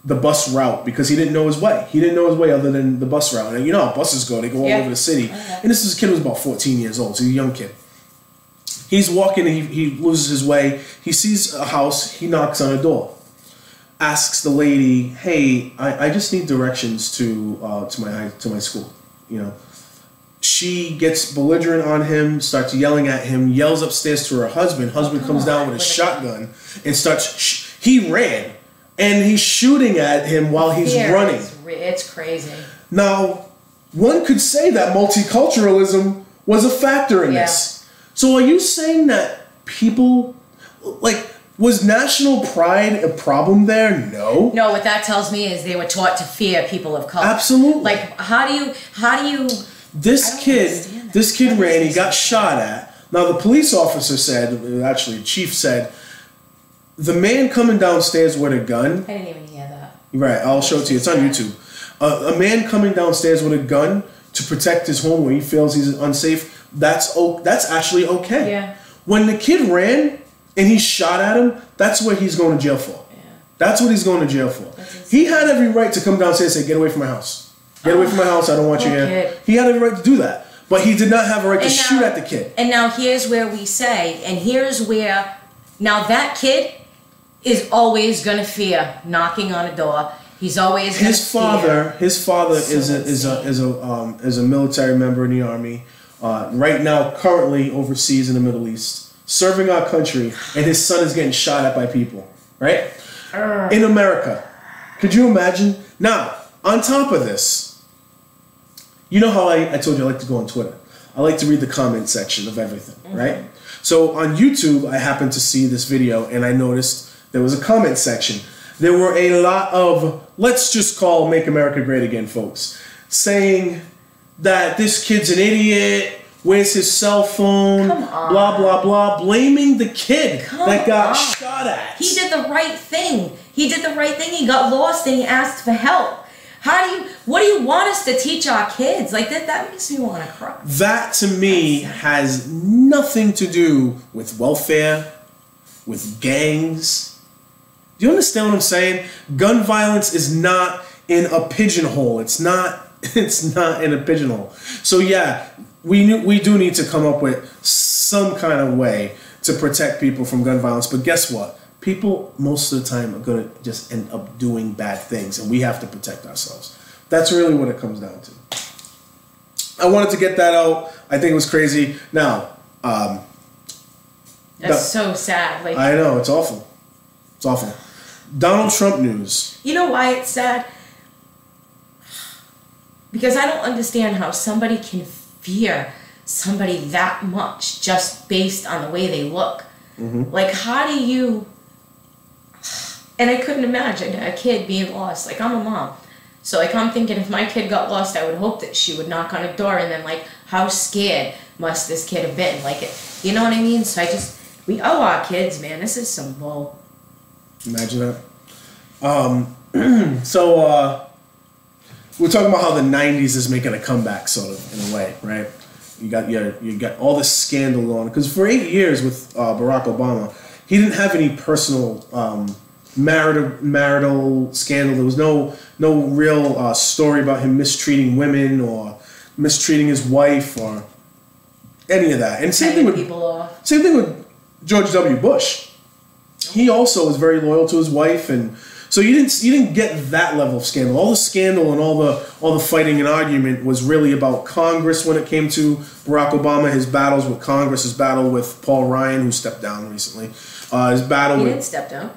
the bus route because he didn't know his way. He didn't know his way other than the bus route. And you know how buses go; they go all over the city. And this kid was about 14 years old, so he's a young kid. He's walking. He loses his way. He sees a house. He knocks on a door. Asks the lady, "Hey, I just need directions to my school." You know, she gets belligerent on him, starts yelling at him, yells upstairs to her husband. Husband comes down with a shotgun and starts. He ran, and he's shooting at him while he's running. It's crazy. Now, one could say that multiculturalism was a factor in this. So, are you saying that people like? Was national pride a problem there? No. No, what that tells me is they were taught to fear people of color. Absolutely. Like, how do you? This kid ran. He got shot at. Now the police officer said, actually, the chief said, the man coming downstairs with a gun. I didn't even hear that. Right, I'll show it to you. It's on YouTube. A man coming downstairs with a gun to protect his home where he feels he's unsafe. That's actually okay. Yeah. When the kid ran and he shot at him, that's what he's going to jail for. Yeah. That's what he's going to jail for. He had every right to come downstairs and say, "Get away from my house. Get away from my house. I don't want you here." Kid. He had every right to do that. But he did not have a right to shoot at the kid. And now here's where we say, and here's where, now that kid is always going to fear knocking on a door. He's always going to fear. His father is a military member in the army. Right now, currently overseas in the Middle East. Serving our country, and his son is getting shot at by people, right? In America. Could you imagine? Now, on top of this, you know how I told you I like to go on Twitter. I like to read the comment section of everything, right? So on YouTube, I happened to see this video, and I noticed there was a comment section. There were a lot of, let's just call Make America Great Again folks, saying that this kid's an idiot, where's his cell phone, blah, blah, blah, blaming the kid that got shot at. He did the right thing. He got lost and he asked for help. What do you want us to teach our kids? Like that makes me want to cry. That to me has nothing to do with welfare, with gangs. Do you understand what I'm saying? Gun violence is not in a pigeonhole. It's not in a pigeonhole. So yeah, we do need to come up with some kind of way to protect people from gun violence. But guess what? People most of the time are going to just end up doing bad things, and we have to protect ourselves. That's really what it comes down to. I wanted to get that out. I think it was crazy. Now, that's so sad. Like, I know, it's awful. It's awful. Donald Trump news. You know why it's sad? Because I don't understand how somebody can fear somebody that much just based on the way they look. Like, how do you... And I couldn't imagine a kid being lost. Like, I'm a mom. So, like, I'm thinking if my kid got lost, I would hope that she would knock on a door and then, like, how scared must this kid have been? Like, you know what I mean? So we owe our kids, man. This is some bull. Imagine that. So, we're talking about how the 90s is making a comeback, sort of, in a way, right? You got all this scandal going. Because for 8 years with Barack Obama, he didn't have any personal marital scandal. There was no real story about him mistreating women or mistreating his wife or any of that. And same thing with George W. Bush. He also was very loyal to his wife, and so you didn't get that level of scandal. All the scandal and all the fighting and argument was really about Congress when it came to Barack Obama, his battles with Congress, his battle with Paul Ryan, who stepped down recently. He didn't step down.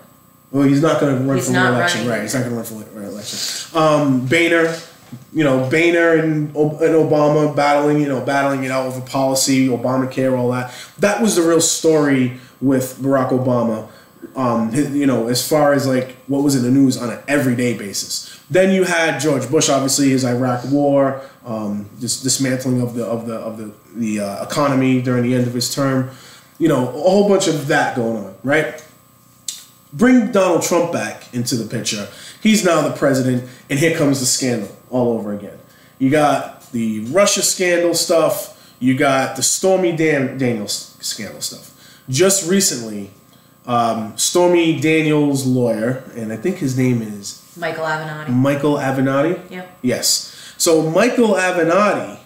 Well, he's not going to run for re-election, right? He's not going to run for re-election. Boehner and Obama battling it out over policy, Obamacare, all that. That was the real story with Barack Obama. As far as like what was in the news on an everyday basis. Then you had George Bush, obviously, his Iraq War, this dismantling of the economy during the end of his term. You know, a whole bunch of that going on, right? Bring Donald Trump back into the picture. He's now the president, and here comes the scandal all over again. You got the Russia scandal stuff. You got the Stormy Daniels scandal stuff. Just recently, Stormy Daniels' lawyer, and I think his name is Michael Avenatti. Michael Avenatti? Yep. Yes. So Michael Avenatti,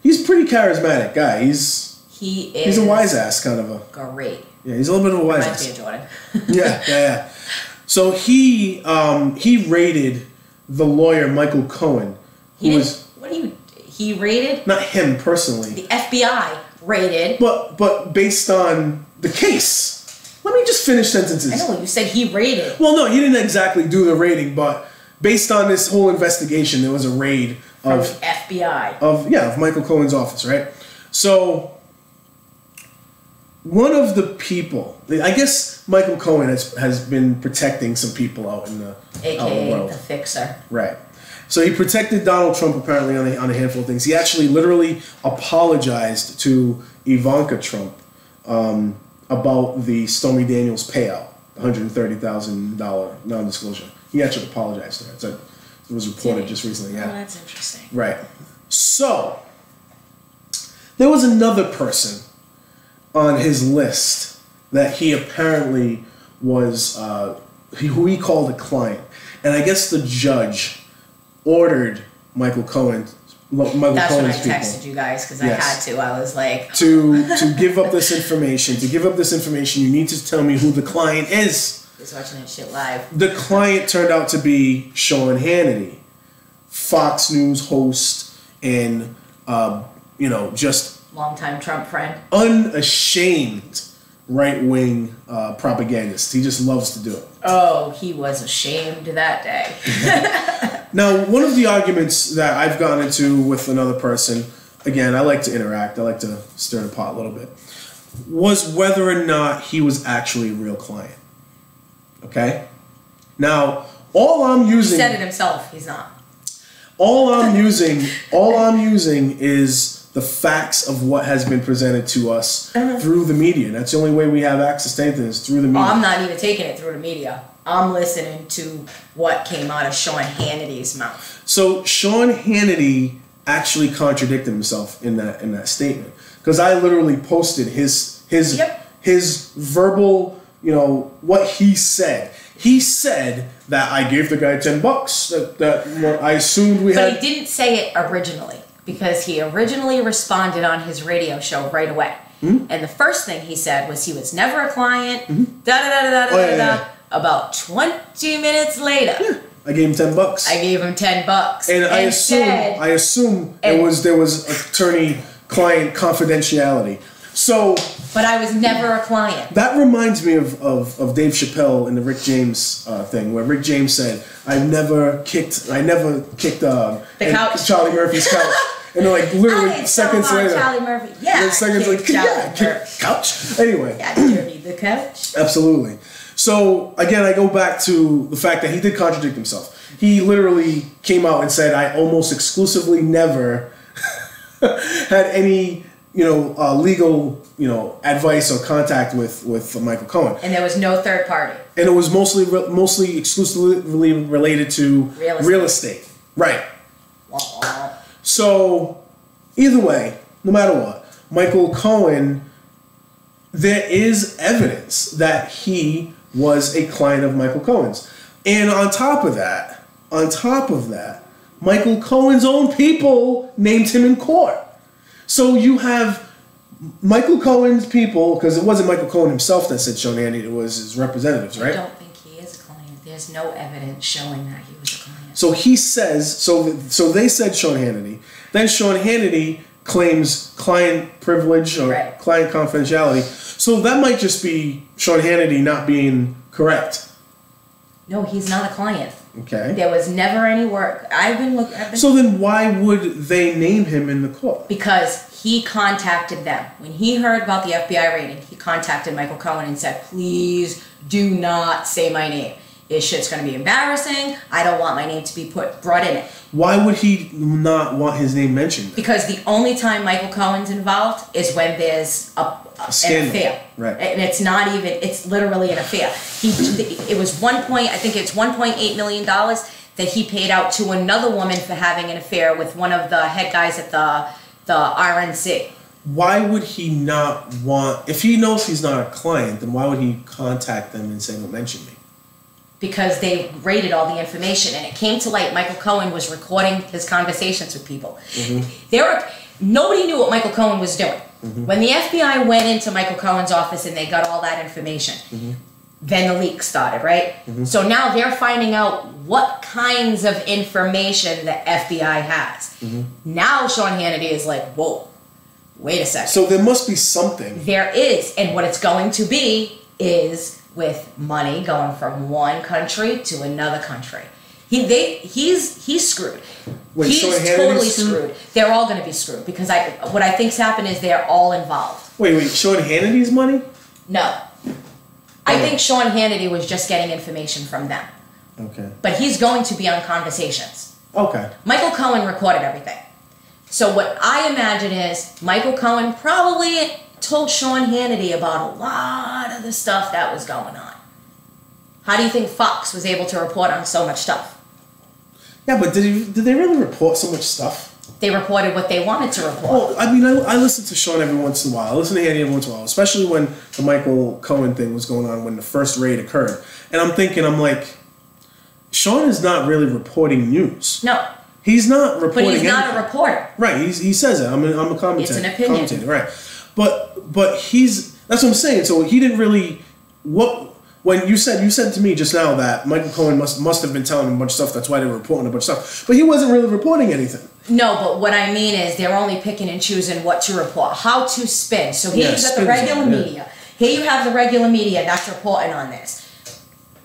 he's a pretty charismatic guy. He's a wise ass kind of a. Great. Yeah, he's a little bit of a wise ass. Jordan. Yeah. So he raided the lawyer Michael Cohen, who was. He raided? Not him personally. The FBI raided. But based on the case. Let me just finish sentences. I know, you said he raided. Well, no, he didn't exactly do the raiding, but based on this whole investigation, there was a raid from the FBI. Of Michael Cohen's office, right? So one of the people, I guess Michael Cohen has been protecting some people out in the AKA the fixer. Right. So he protected Donald Trump apparently on a handful of things. He actually literally apologized to Ivanka Trump about the Stormy Daniels payout, $130,000 non-disclosure. He actually apologized to her. It was reported just recently. Yeah. Oh, that's interesting. Right. So there was another person on his list that he apparently was who he called a client, and I guess the judge ordered Michael Cohen's That's when I people. texted you guys because I had to. I was like, to give up this information. To give up this information, you need to tell me who the client is. Just watching that shit live. The client turned out to be Sean Hannity, Fox News host, and just longtime Trump friend, unashamed right-wing propagandist. He just loves to do it. Oh, he was ashamed that day. Now, one of the arguments that I've gone into with another person, again, I like to interact, I like to stir the pot a little bit, was whether or not he was actually a real client. Okay? Now, all I'm using... He said it himself, he's not. All I'm using is the facts of what has been presented to us through the media. That's the only way we have access to anything is through the media. I'm not even taking it through the media. I'm listening to what came out of Sean Hannity's mouth. So Sean Hannity actually contradicted himself in that statement, because I literally posted his verbal, what he said. He said that I gave the guy $10. That I assumed we had. But he didn't say it originally, because he originally responded on his radio show right away. Mm-hmm. And the first thing he said was he was never a client. Mm-hmm. About 20 minutes later, I gave him $10. I gave him $10, and I assume there was attorney-client confidentiality. So, but I was never a client. That reminds me of Dave Chappelle in the Rick James thing, where Rick James said, "I never kicked the couch, Charlie Murphy's couch." And they're like literally seconds later. Charlie Murphy. Yeah. Then seconds later, couch. Anyway. Yeah, dirty the couch. Absolutely. So again, I go back to the fact that he did contradict himself. He literally came out and said, "I almost exclusively never had any, legal, advice or contact with Michael Cohen." And there was no third party. And it was mostly exclusively related to real estate. Right. So either way, no matter what, Michael Cohen, there is evidence that he was a client of Michael Cohen's. And on top of that, Michael Cohen's own people named him in court. So you have Michael Cohen's people, because it wasn't Michael Cohen himself that said Sean Hannity, it was his representatives, right? I don't think he is a client. There's no evidence showing that he was a client. So he says, so they said Sean Hannity. Then Sean Hannity claims client privilege or client confidentiality. So that might just be Sean Hannity not being correct. No, he's not a client. Okay. There was never any work. So then why would they name him in the court? Because he contacted them. When he heard about the FBI raiding, he contacted Michael Cohen and said, "Please do not say my name." This shit's going to be embarrassing. I don't want my name to be brought in it. Why would he not want his name mentioned? Because the only time Michael Cohen's involved is when there's an affair. Right. And it's not even, it's literally an affair. It was I think it's $1.8 million that he paid out to another woman for having an affair with one of the head guys at the RNC. Why would he not want, if he knows he's not a client, then why would he contact them and say, don't mention me? Because they raided all the information, and it came to light Michael Cohen was recording his conversations with people. Nobody knew what Michael Cohen was doing. When the FBI went into Michael Cohen's office and they got all that information, then the leak started, right? So now they're finding out what kinds of information the FBI has. Now Sean Hannity is like, whoa, wait a second. So there must be something. There is, and what it's going to be is with money going from one country to another country. He's screwed. Wait, he's Sean totally screwed. They're all going to be screwed because what I think's happened is they're all involved. Wait, Sean Hannity's money? No. I think Sean Hannity was just getting information from them. Okay. But he's going to be on conversations. Okay. Michael Cohen recorded everything. So what I imagine is Michael Cohen probably told Sean Hannity about a lot of the stuff that was going on. How do you think Fox was able to report on so much stuff? Yeah, but did they really report so much stuff? They reported what they wanted to report. Well, I mean, I listen to Sean every once in a while. I listen to Hannity every once in a while, especially when the Michael Cohen thing was going on, when the first raid occurred. And I'm like, Sean is not really reporting news. No. He's not reporting But he's not anything. a reporter. Right, he says it. I'm a commentator. It's an opinion. Commentator, right. But that's what I'm saying. So he didn't really, when you said to me just now that Michael Cohen must have been telling him a bunch of stuff, that's why they were reporting a bunch of stuff. But he wasn't really reporting anything. No, but what I mean is they're only picking and choosing what to report, how to spin. So here you've got the regular media. Here you have the regular media that's reporting on this.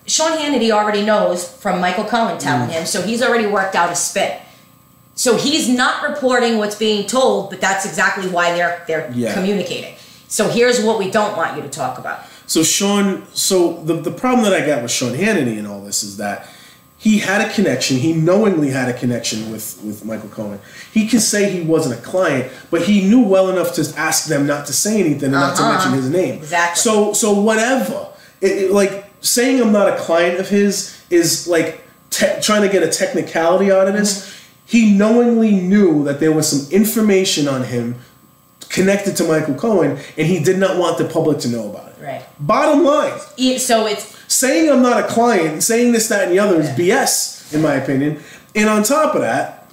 Sean Hannity already knows from Michael Cohen telling him, so he's already worked out a spin. So he's not reporting what's being told, but that's exactly why they're communicating. So here's what we don't want you to talk about. So the problem that I got with Sean Hannity and all this is that he had a connection. He knowingly had a connection with Michael Cohen. He can say he wasn't a client, but he knew well enough to ask them not to say anything and not to mention his name. Exactly. So whatever. Like saying I'm not a client of his is like trying to get a technicality out of this. He knowingly knew that there was some information on him connected to Michael Cohen, and he did not want the public to know about it. Right. Bottom line. So it's saying I'm not a client, saying this, that, and the other is BS, in my opinion. And on top of that,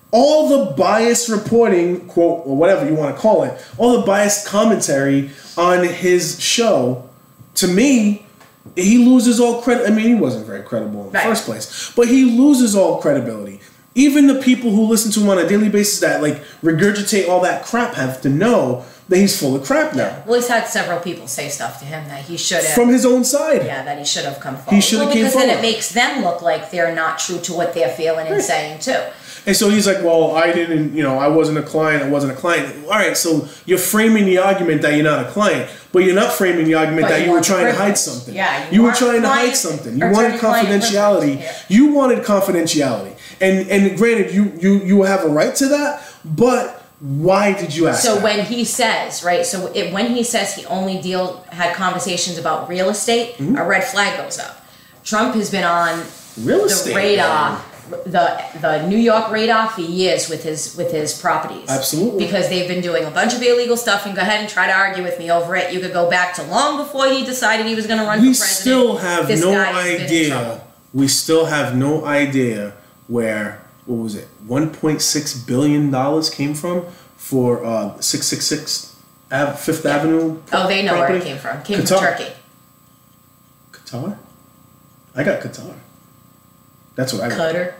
all the biased reporting, quote, or whatever you want to call it, all the biased commentary on his show, to me, he loses all credit. I mean, he wasn't very credible in the first place, but he loses all credibility. Even the people who listen to him on a daily basis that like regurgitate all that crap have to know that he's full of crap now. Well, he's had several people say stuff to him that he should have. From his own side. Yeah, that he should have come forward. He should have came forward. Because then it makes them look like they're not true to what they're feeling and saying too. And so he's like, well, I wasn't a client. All right, so you're framing the argument that you're not a client, but you're not framing the argument that you were trying to hide something. Yeah, you were trying to hide something. You wanted confidentiality. Yeah. You wanted confidentiality. And granted, you have a right to that, but why did you ask So that? when he says, right, when he says he only had conversations about real estate, a red flag goes up. Trump has been on the radar, the New York radar for years with his properties. Absolutely. Because they've been doing a bunch of illegal stuff, and go ahead and try to argue with me over it. You could go back to long before he decided he was going to run for president. We still have no idea where, what was it, $1.6 billion came from for 666 Fifth Avenue Oh, they know property? where it came from. It came from Turkey. Qatar? I got Qatar. That's what I got. Cutter.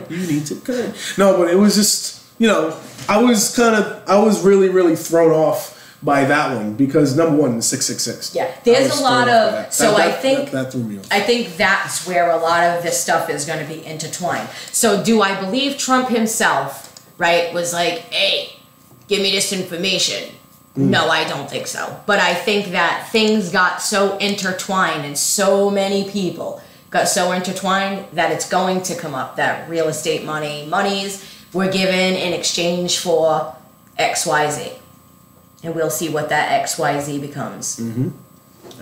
You need to cut. No, but it was just, I was really, really thrown off by that one because number one, the 666. Yeah, there's a lot of that threw me off. I think that's where a lot of this stuff is going to be intertwined. So do I believe Trump himself, right, was like, hey, give me this information. No, I don't think so. But I think that things got so intertwined and so many people got so intertwined that it's going to come up that real estate monies were given in exchange for XYZ. And we'll see what that XYZ becomes. Mm-hmm.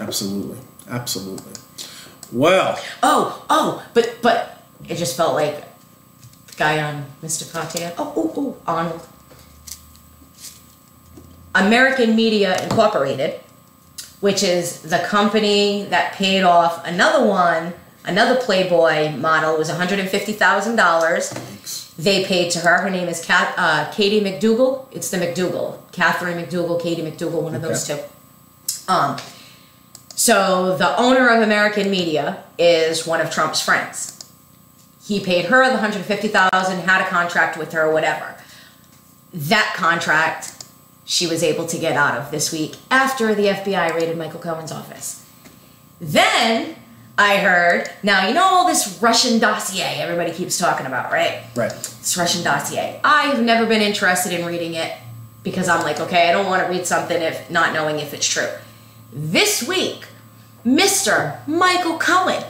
Absolutely. Absolutely. Well. But it just felt like the guy on Mr. Cartier. Arnold. American Media Incorporated, which is the company that paid off another Playboy model. It was $150,000. They paid to her. Her name is Katie McDougal. It's the McDougal. Catherine McDougal, Katie McDougal, one of those two. So the owner of American Media is one of Trump's friends. He paid her the $150,000, had a contract with her, whatever. That contract she was able to get out of this week after the FBI raided Michael Cohen's office. Then I heard, now you know all this Russian dossier everybody keeps talking about, right? Right. This Russian dossier. I've never been interested in reading it because I'm like, okay, I don't want to read something if not knowing if it's true. This week, Mr. Michael Cohen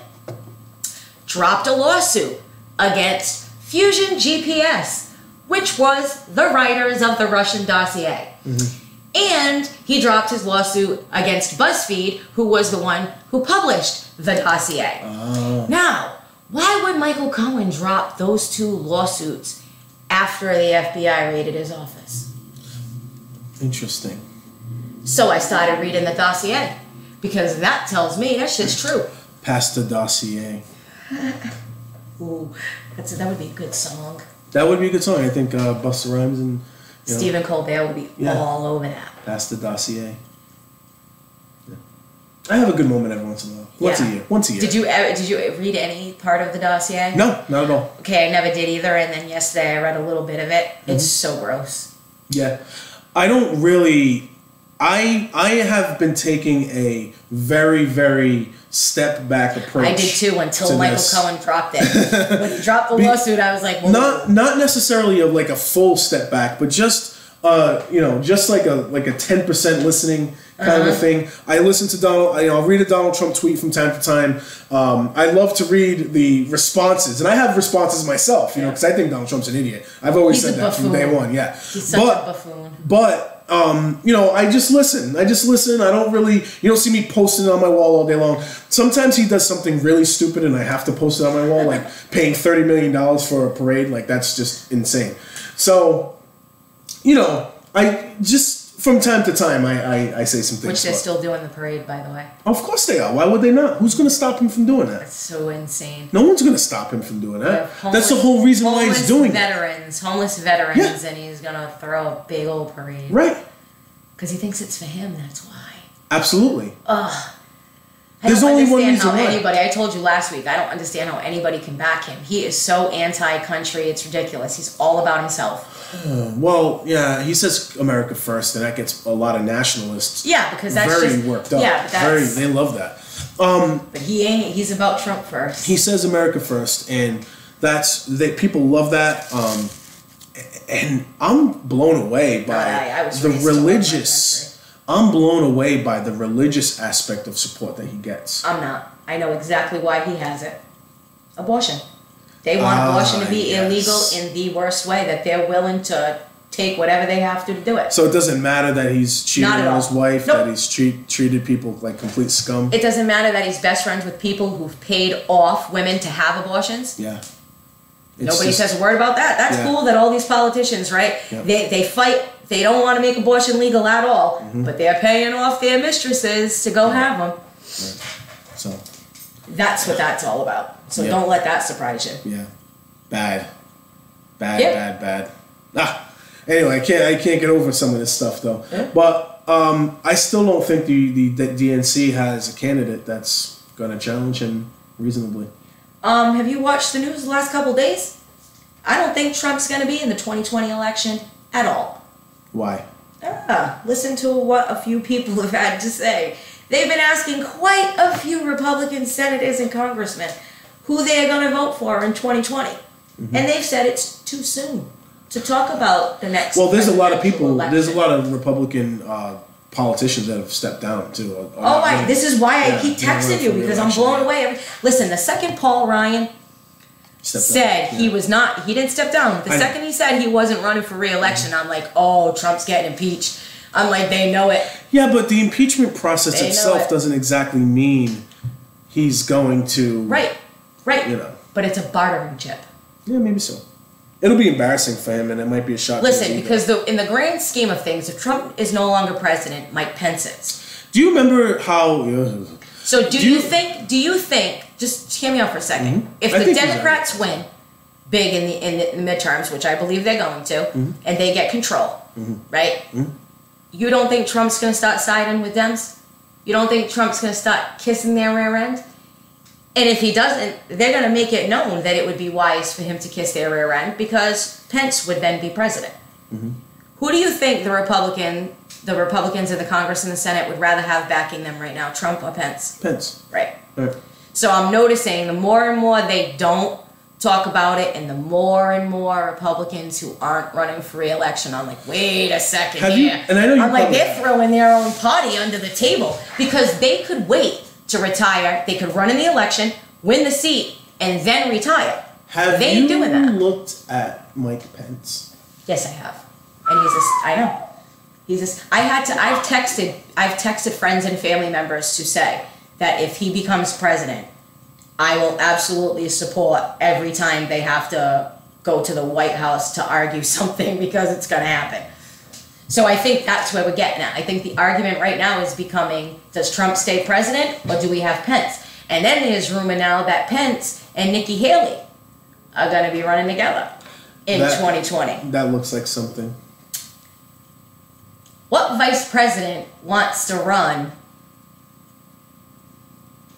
dropped a lawsuit against Fusion GPS, which was the writers of the Russian dossier. Mm-hmm. And he dropped his lawsuit against BuzzFeed, who was the one who published the dossier. Oh. Now, why would Michael Cohen drop those two lawsuits after the FBI raided his office? Interesting. So I started reading the dossier, because that tells me that shit's true. Pass the dossier. Ooh, that would be a good song. That would be a good song. I think Busta Rhymes and Stephen Colbert would be all over that. Pass the dossier. Yeah. I have a good moment every once in a while. Once a year. Did you read any part of the dossier? No, not at all. Okay, I never did either. And then yesterday I read a little bit of it. Mm-hmm. It's so gross. Yeah, I don't really. I have been taking a very, very step back approach. I did too until Michael Cohen dropped it. When he dropped the lawsuit, I was like, well, not necessarily a full step back, but just just like a 10% listening kind of a thing. I listen to I'll read a Donald Trump tweet from time to time. I love to read the responses, and I have responses myself, because I think Donald Trump's an idiot. I've always said that from day one. Yeah, he's such a buffoon. But I just listen. I don't really, you don't see me posting it on my wall all day long. Sometimes he does something really stupid and I have to post it on my wall, like paying $30 million for a parade. Like, that's just insane. So, I just, from time to time, I say some things. Which they're still doing the parade, by the way. Of course they are. Why would they not? Who's going to stop him from doing that? That's so insane. No one's going to stop him from doing that. That's the whole reason why he's doing it. Homeless veterans, and he's going to throw a big old parade. Right. Because he thinks it's for him, that's why. Absolutely. Ugh. There's only one reason why. I told you last week, I don't understand how anybody can back him. He is so anti-country, it's ridiculous. He's all about himself. Well, yeah, he says America first, and that gets a lot of nationalists. Yeah, because that's very worked up. Yeah, but that's, they love that. But he ain't. He's about Trump first. He says America first, and people love that. And I'm blown away by the religious. I'm blown away by the religious aspect of support that he gets. I'm not. I know exactly why he has it. Abortion. They want abortion to be illegal in the worst way, that they're willing to take whatever they have to do it. So it doesn't matter that he's cheating on his wife, nope. that he's treated people like complete scum? It doesn't matter that he's best friends with people who've paid off women to have abortions? Yeah. Nobody says a word about that. That's cool that all these politicians, right? Yep. They fight. They don't want to make abortion legal at all, but they're paying off their mistresses to go have them. Right. So that's what that's all about. So don't let that surprise you. Yeah. Bad. Anyway, I can't get over some of this stuff though. Yeah. But I still don't think the DNC has a candidate that's going to challenge him reasonably. Have you watched the news the last couple days? I don't think Trump's going to be in the 2020 election at all. Why? Listen to what a few people have had to say. They've been asking quite a few Republican senators and congressmen who they're going to vote for in 2020. Mm-hmm. And they've said it's too soon. to talk about the next. Well, there's a lot of people. election. There's a lot of Republican politicians that have stepped down too. This is why I keep texting you, because I'm blown away. Listen, the second Paul Ryan said he was not, he didn't step down. The second he said he wasn't running for re-election, I'm like, oh, Trump's getting impeached. I'm like, they know it. Yeah, but the impeachment process itself doesn't exactly mean he's going to. Right. You know. But it's a bartering chip. Yeah, maybe so. It'll be embarrassing for him, and it might be a shock. Listen, because in the grand scheme of things, if Trump is no longer president, Mike Pence is. Do you remember how? So do you think? Just hear me out for a second. Mm-hmm. If the Democrats win big in the midterms, which I believe they're going to, mm-hmm. and they get control, mm-hmm. right? Mm-hmm. You don't think Trump's going to start siding with Dems? You don't think Trump's going to start kissing their rear end? And if he doesn't, they're going to make it known that it would be wise for him to kiss their rear end, because Pence would then be president. Mm-hmm. Who do you think the Republicans in the Congress and the Senate would rather have backing them right now, Trump or Pence? Pence. Right. So I'm noticing the more and more they don't talk about it, and the more and more Republicans who aren't running for re-election, I'm like, wait a second here. I'm like, they're throwing their own party under the table, because they could wait to retire. They could run in the election, win the seat, and then retire. They ain't doing that. Have you looked at Mike Pence? Yes, I have. And I know. I've texted friends and family members to say that if he becomes president, I will absolutely support every time they have to go to the White House to argue something, because it's going to happen. So I think that's where we're getting at. I think the argument right now is becoming, does Trump stay president, or do we have Pence? And then there's rumor now that Pence and Nikki Haley are going to be running together in 2020. That looks like something. What vice president wants to run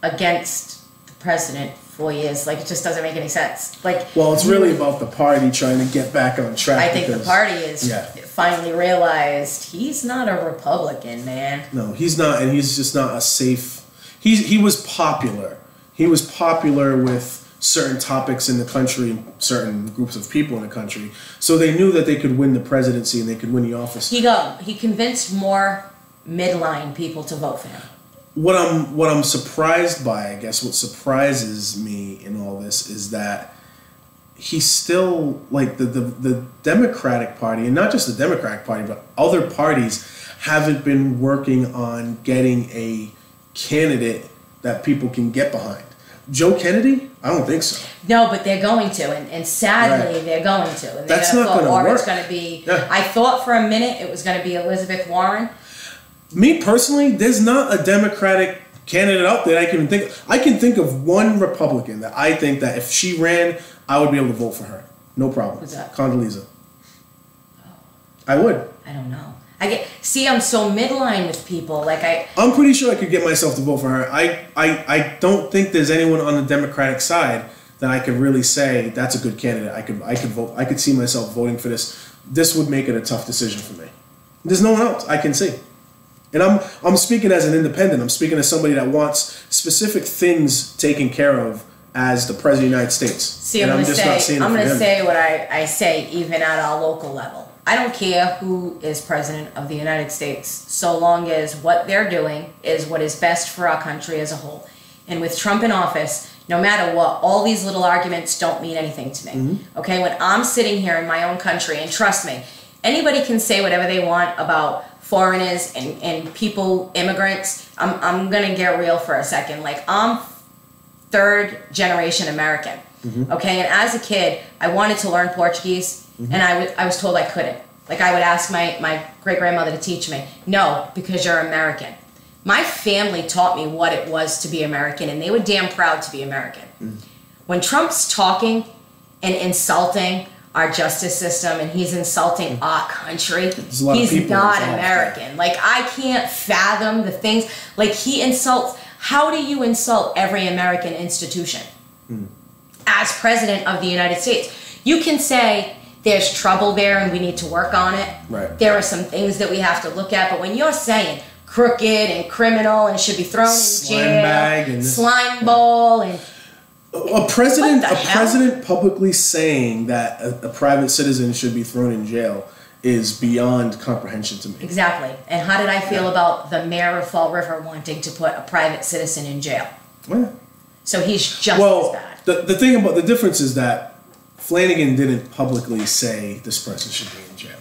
against the president 4 years? Like, it just doesn't make any sense. Well, it's really about the party trying to get back on track. I think the party is finally realized he's not a Republican, man. No, he's not, and he's just not a safe. He was popular. He was popular with certain topics in the country, certain groups of people in the country. So they knew that they could win the presidency and they could win the office. He convinced more midline people to vote for him. What I'm surprised by, I guess what surprises me in all this, is that he's still, like, the Democratic Party, and not just the Democratic Party, but other parties haven't been working on getting a candidate that people can get behind. Joe Kennedy? I don't think so. No, but they're going to, and sadly they're going to. And that's not going to work. It's going to be. Yeah. I thought for a minute it was going to be Elizabeth Warren. Me personally, there's not a Democratic candidate out there I can think of. I can think of one Republican that I think that if she ran, I would be able to vote for her. No problem. Who's that? Condoleezza. Oh. I would. I don't know. I'm so midline with people. I'm pretty sure I could get myself to vote for her. I don't think there's anyone on the Democratic side that I could really say that's a good candidate. I could vote. I could see myself voting for this. This would make it a tough decision for me. There's no one else I can see. And I'm speaking as an independent. I'm speaking as somebody that wants specific things taken care of as the President of the United States. See, I'm going to say what I say even at our local level. I don't care who is President of the United States, so long as what they're doing is what is best for our country as a whole. And with Trump in office, no matter what, all these little arguments don't mean anything to me. Mm-hmm. Okay, when I'm sitting here in my own country, and trust me, anybody can say whatever they want about foreigners and people, immigrants. I'm going to get real for a second. I'm third generation American. Mm-hmm. Okay, and as a kid, I wanted to learn Portuguese. Mm-hmm. And I was told I couldn't. I would ask my great-grandmother to teach me. No, because you're American. My family taught me what it was to be American, and they were damn proud to be American. Mm. When Trump's talking and insulting our justice system, and he's insulting our country, he's not American. I can't fathom the things. He insults. How do you insult every American institution? Mm. As President of the United States, you can say, there's trouble there and we need to work on it. Right. There are some things that we have to look at. But when you're saying crooked and criminal and should be thrown in jail, slime ball, and A president publicly saying that a private citizen should be thrown in jail is beyond comprehension to me. Exactly. And how did I feel about the mayor of Fall River wanting to put a private citizen in jail? Well, So he's just as bad. The thing about the difference is that Flanagan didn't publicly say this person should be in jail.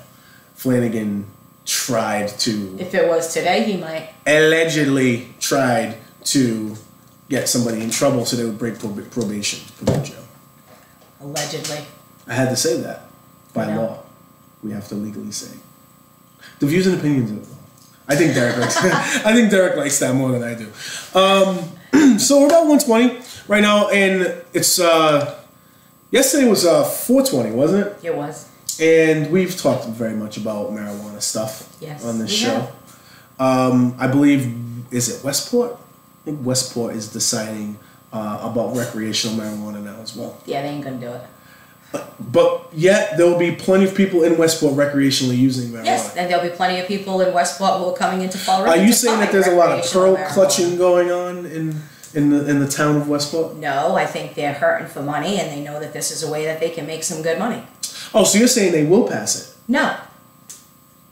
Flanagan tried to... If it was today, he might. Allegedly tried to get somebody in trouble so they would break probation, put them in jail. Allegedly. I had to say that by law. We have to legally say. The views and opinions of it. I think Derek likes I think Derek likes that more than I do. So we're about 120 right now, and it's yesterday was 420, wasn't it? It was. And we've talked very much about marijuana stuff on this show. I believe, is it Westport? I think Westport is deciding about recreational marijuana now as well. Yeah, they ain't gonna do it. But yet there will be plenty of people in Westport recreationally using marijuana. Yes, and there'll be plenty of people in Westport who are coming into Fall River. Are you saying that there's a lot of pearl marijuana clutching going on in the town of Westport? No, I think they're hurting for money, and they know that this is a way that they can make some good money. Oh, so you're saying they will pass it? No.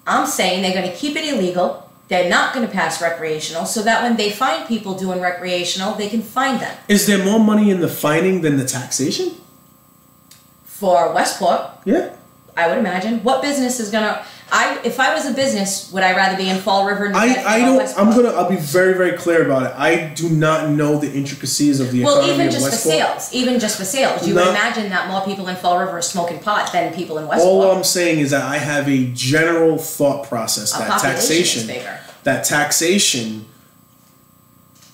I'm saying they're going to keep it illegal. They're not going to pass recreational, so that when they find people doing recreational, they can fine them. Is there more money in the fining than the taxation? For Westport, Yeah. I would imagine. What business is gonna? If I was a business, would I rather be in Fall River? I'll be very, very clear about it. I do not know the intricacies of the economy even of just Westport. for sales, you would imagine that more people in Fall River are smoking pot than people in Westport. All I'm saying is that I have a general thought process that taxation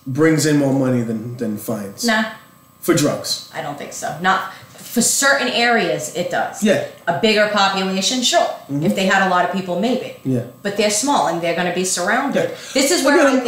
brings in more money than fines. Nah. For drugs. I don't think so. Not for certain areas, it does. Yeah. A bigger population, sure. Mm-hmm. If they had a lot of people, maybe. Yeah. But they're small and they're going to be surrounded. Yeah. This is where I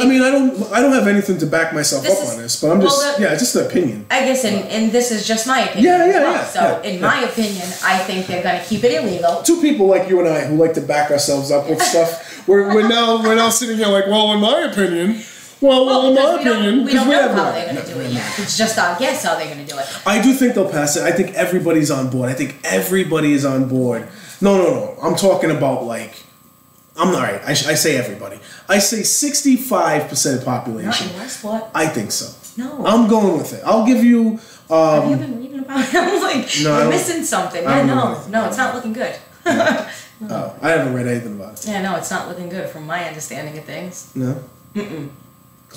don't have anything to back myself up on this, but I'm just an opinion. I guess, and this is just my opinion as well. So, in my opinion, I think they're going to keep it illegal. Two people like you and I who like to back ourselves up with stuff. We're now sitting here like, well, in my opinion. Well, in my opinion, we don't know how they're going to do it yet. It's just our guess how they're going to do it. I do think they'll pass it. I think everybody's on board. I think everybody is on board. No. I'm talking about I'm all right. I say everybody. I say 65% population. Not in Westport. I think so. No. I'm going with it. I'll give you. Have you been reading about it? I'm like, you're missing something. Yeah, no, it's not looking good. No. Oh, I haven't read anything about it. Yeah, no, it's not looking good from my understanding of things. No. Mm-mm.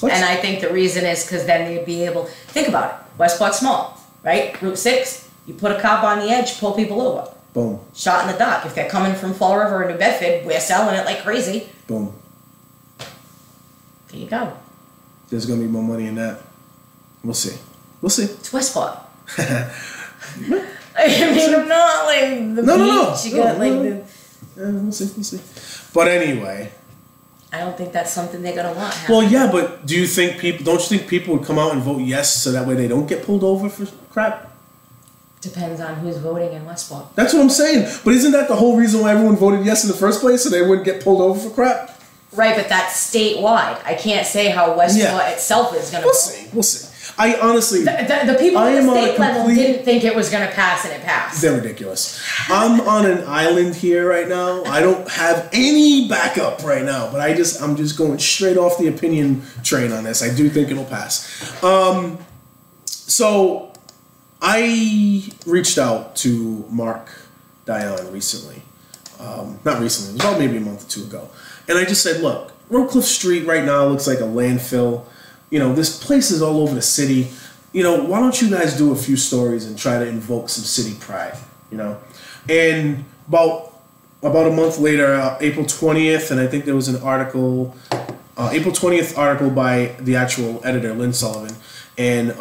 And I think the reason is because then they'd be able... Think about it. Westport's small, right? Route 6, you put a cop on the edge, pull people over. Boom. Shot in the dock. If they're coming from Fall River or New Bedford, we're selling it like crazy. Boom. There you go. There's going to be more money in that. We'll see. It's Westport. I mean, I'm not like the beach. You got like the... We'll see. But anyway... I don't think that's something they're gonna want. Well, yeah, but don't you think people would come out and vote yes so that way they don't get pulled over for crap? Depends on who's voting in Westport. That's what I'm saying. But isn't that the whole reason why everyone voted yes in the first place, so they wouldn't get pulled over for crap? Right, but that's statewide. I can't say how Westport itself is gonna vote. We'll see. I honestly... The people at the state level didn't think it was going to pass, and it passed. They're ridiculous. I'm on an island here right now. I don't have any backup right now, but I'm just going straight off the opinion train on this. I do think it'll pass. So I reached out to Mark Dion recently. Not recently. It was about maybe a month or two ago. And I just said, look, Roadcliffe Street right now looks like a landfill. There's places all over the city. Why don't you guys do a few stories and try to invoke some city pride, And about a month later, April 20th, and I think there was an article, April 20th article by the actual editor, Lynn Sullivan, and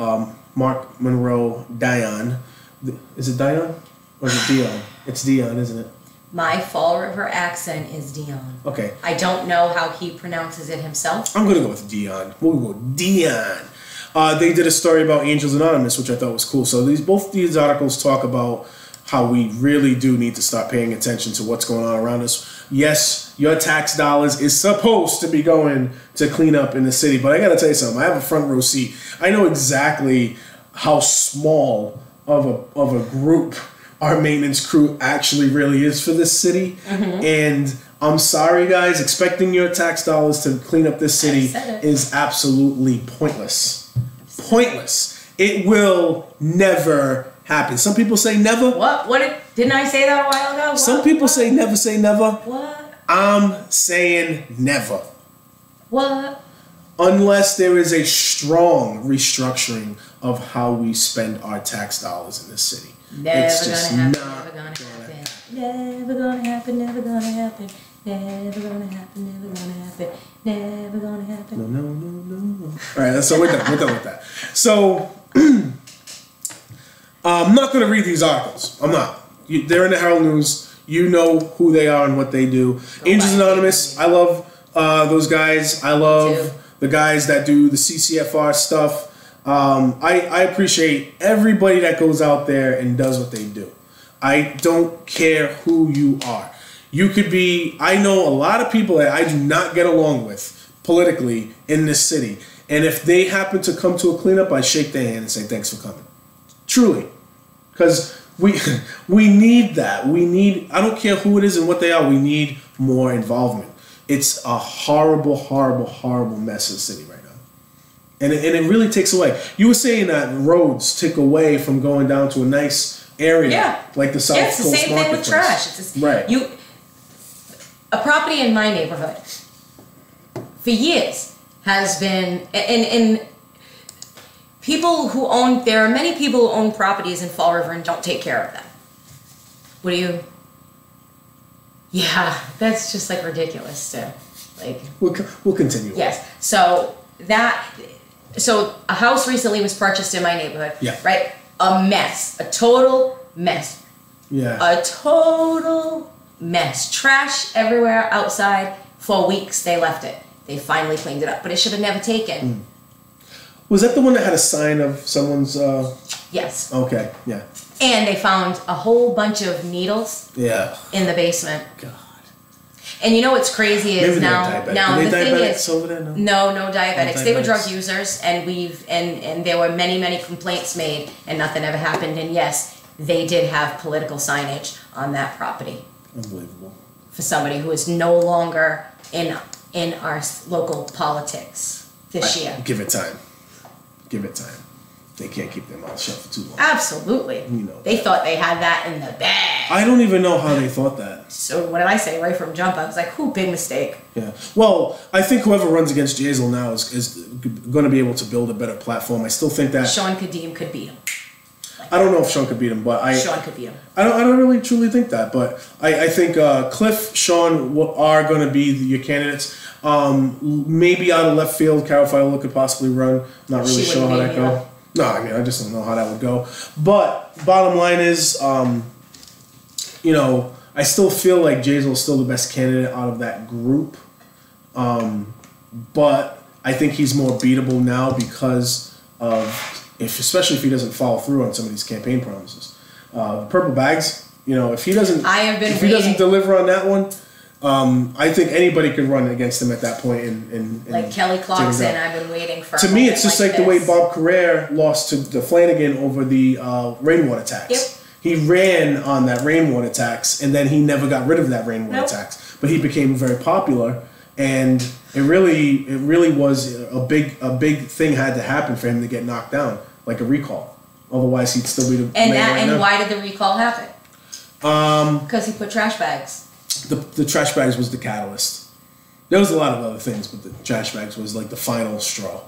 Mark Monroe Dion. Is it Dion? Or is it Dion? It's Dion, isn't it? My Fall River accent is Dion. Okay. I don't know how he pronounces it himself. I'm going to go with Dion. We'll go Dion. They did a story about Angels Anonymous, which I thought was cool. So both these articles talk about how we really do need to start paying attention to what's going on around us. Yes, your tax dollars is supposed to be going to clean up in the city, but I got to tell you something. I have a front row seat. I know exactly how small of a group our maintenance crew actually really is for this city. And I'm sorry, guys, expecting your tax dollars to clean up this city is absolutely pointless. Pointless. It will never happen. Some people say never. Didn't I say that a while ago? Some people say never say never. What? I'm saying never. What? Unless there is a strong restructuring of how we spend our tax dollars in this city. Never It's just gonna not happen. Never gonna happen. Never gonna happen. Never gonna happen. Never gonna happen. Never gonna happen. No. All right, so we're done. We're done with that. So I'm not going to read these articles. I'm not. They're in the Herald News. You know who they are and what they do. Angels Anonymous. I love those guys. I love the guys that do the CCFR stuff. I appreciate everybody that goes out there and does what they do. I don't care who you are. You could be, I know a lot of people that I do not get along with politically in this city. And if they happen to come to a cleanup, I shake their hand and say, thanks for coming. Truly. Because we need that. We need, I don't care who it is and what they are, we need more involvement. It's a horrible, horrible, horrible mess of the city right now. And it really takes away. You were saying that roads take away from going down to a nice area like the South Coast It's the same thing with trash. Right. A property in my neighborhood for years has been, and people who own, there are many people who own properties in Fall River and don't take care of them. What do you? Yeah, that's just like ridiculous too. Like we'll continue. Yes. So a house recently was purchased in my neighborhood. Yeah. Right. A mess. A total mess. Yeah. A total mess. Trash everywhere outside. For weeks they left it. They finally cleaned it up, but it should have never taken. Was that the one that had a sign of someone's? Yes. Okay. Yeah. And they found a whole bunch of needles. Yeah. In the basement. God. And you know what's crazy is Maybe now the thing is over there? no diabetics. They were drug users, and there were many complaints made, and nothing ever happened. And yes, they did have political signage on that property. Unbelievable. For somebody who is no longer in our local politics this year. Give it time. Give it time. They can't keep their mouth shut for too long. Absolutely. You know. They thought they had that in the bag. I don't even know how they thought that. So what did I say right from jump? I was like, big mistake. Yeah. Well, I think whoever runs against Jazel now is going to be able to build a better platform. I still think that Sean Kadeem could beat him. I don't know if Sean could beat him, but Sean could beat him. I don't really truly think that, but I think Cliff, Sean are going to be your candidates. Maybe out of left field, Carol Fiola could possibly run. Not really sure how that goes. No, I mean, I just don't know how that would go. But bottom line is, I still feel like Jazel is still the best candidate out of that group. But I think he's more beatable now because of, especially if he doesn't follow through on some of these campaign promises. Purple bags, if he doesn't, he doesn't deliver on that one, I think anybody could run against him at that point. And like Kelly Clarkson, I've been waiting for. To me, it's just like the way Bob Carrere lost to Flanagan over the rainwater tax. Yep. He ring on that rainwater tax, and then he never got rid of that rainwater tax. But he became very popular, and it really was a big thing had to happen for him to get knocked down, like a recall. Otherwise, he'd still be the mayor right now. Why did the recall happen? Because he put trash bags. The trash bags was the catalyst. There was a lot of other things, but the trash bags was like the final straw.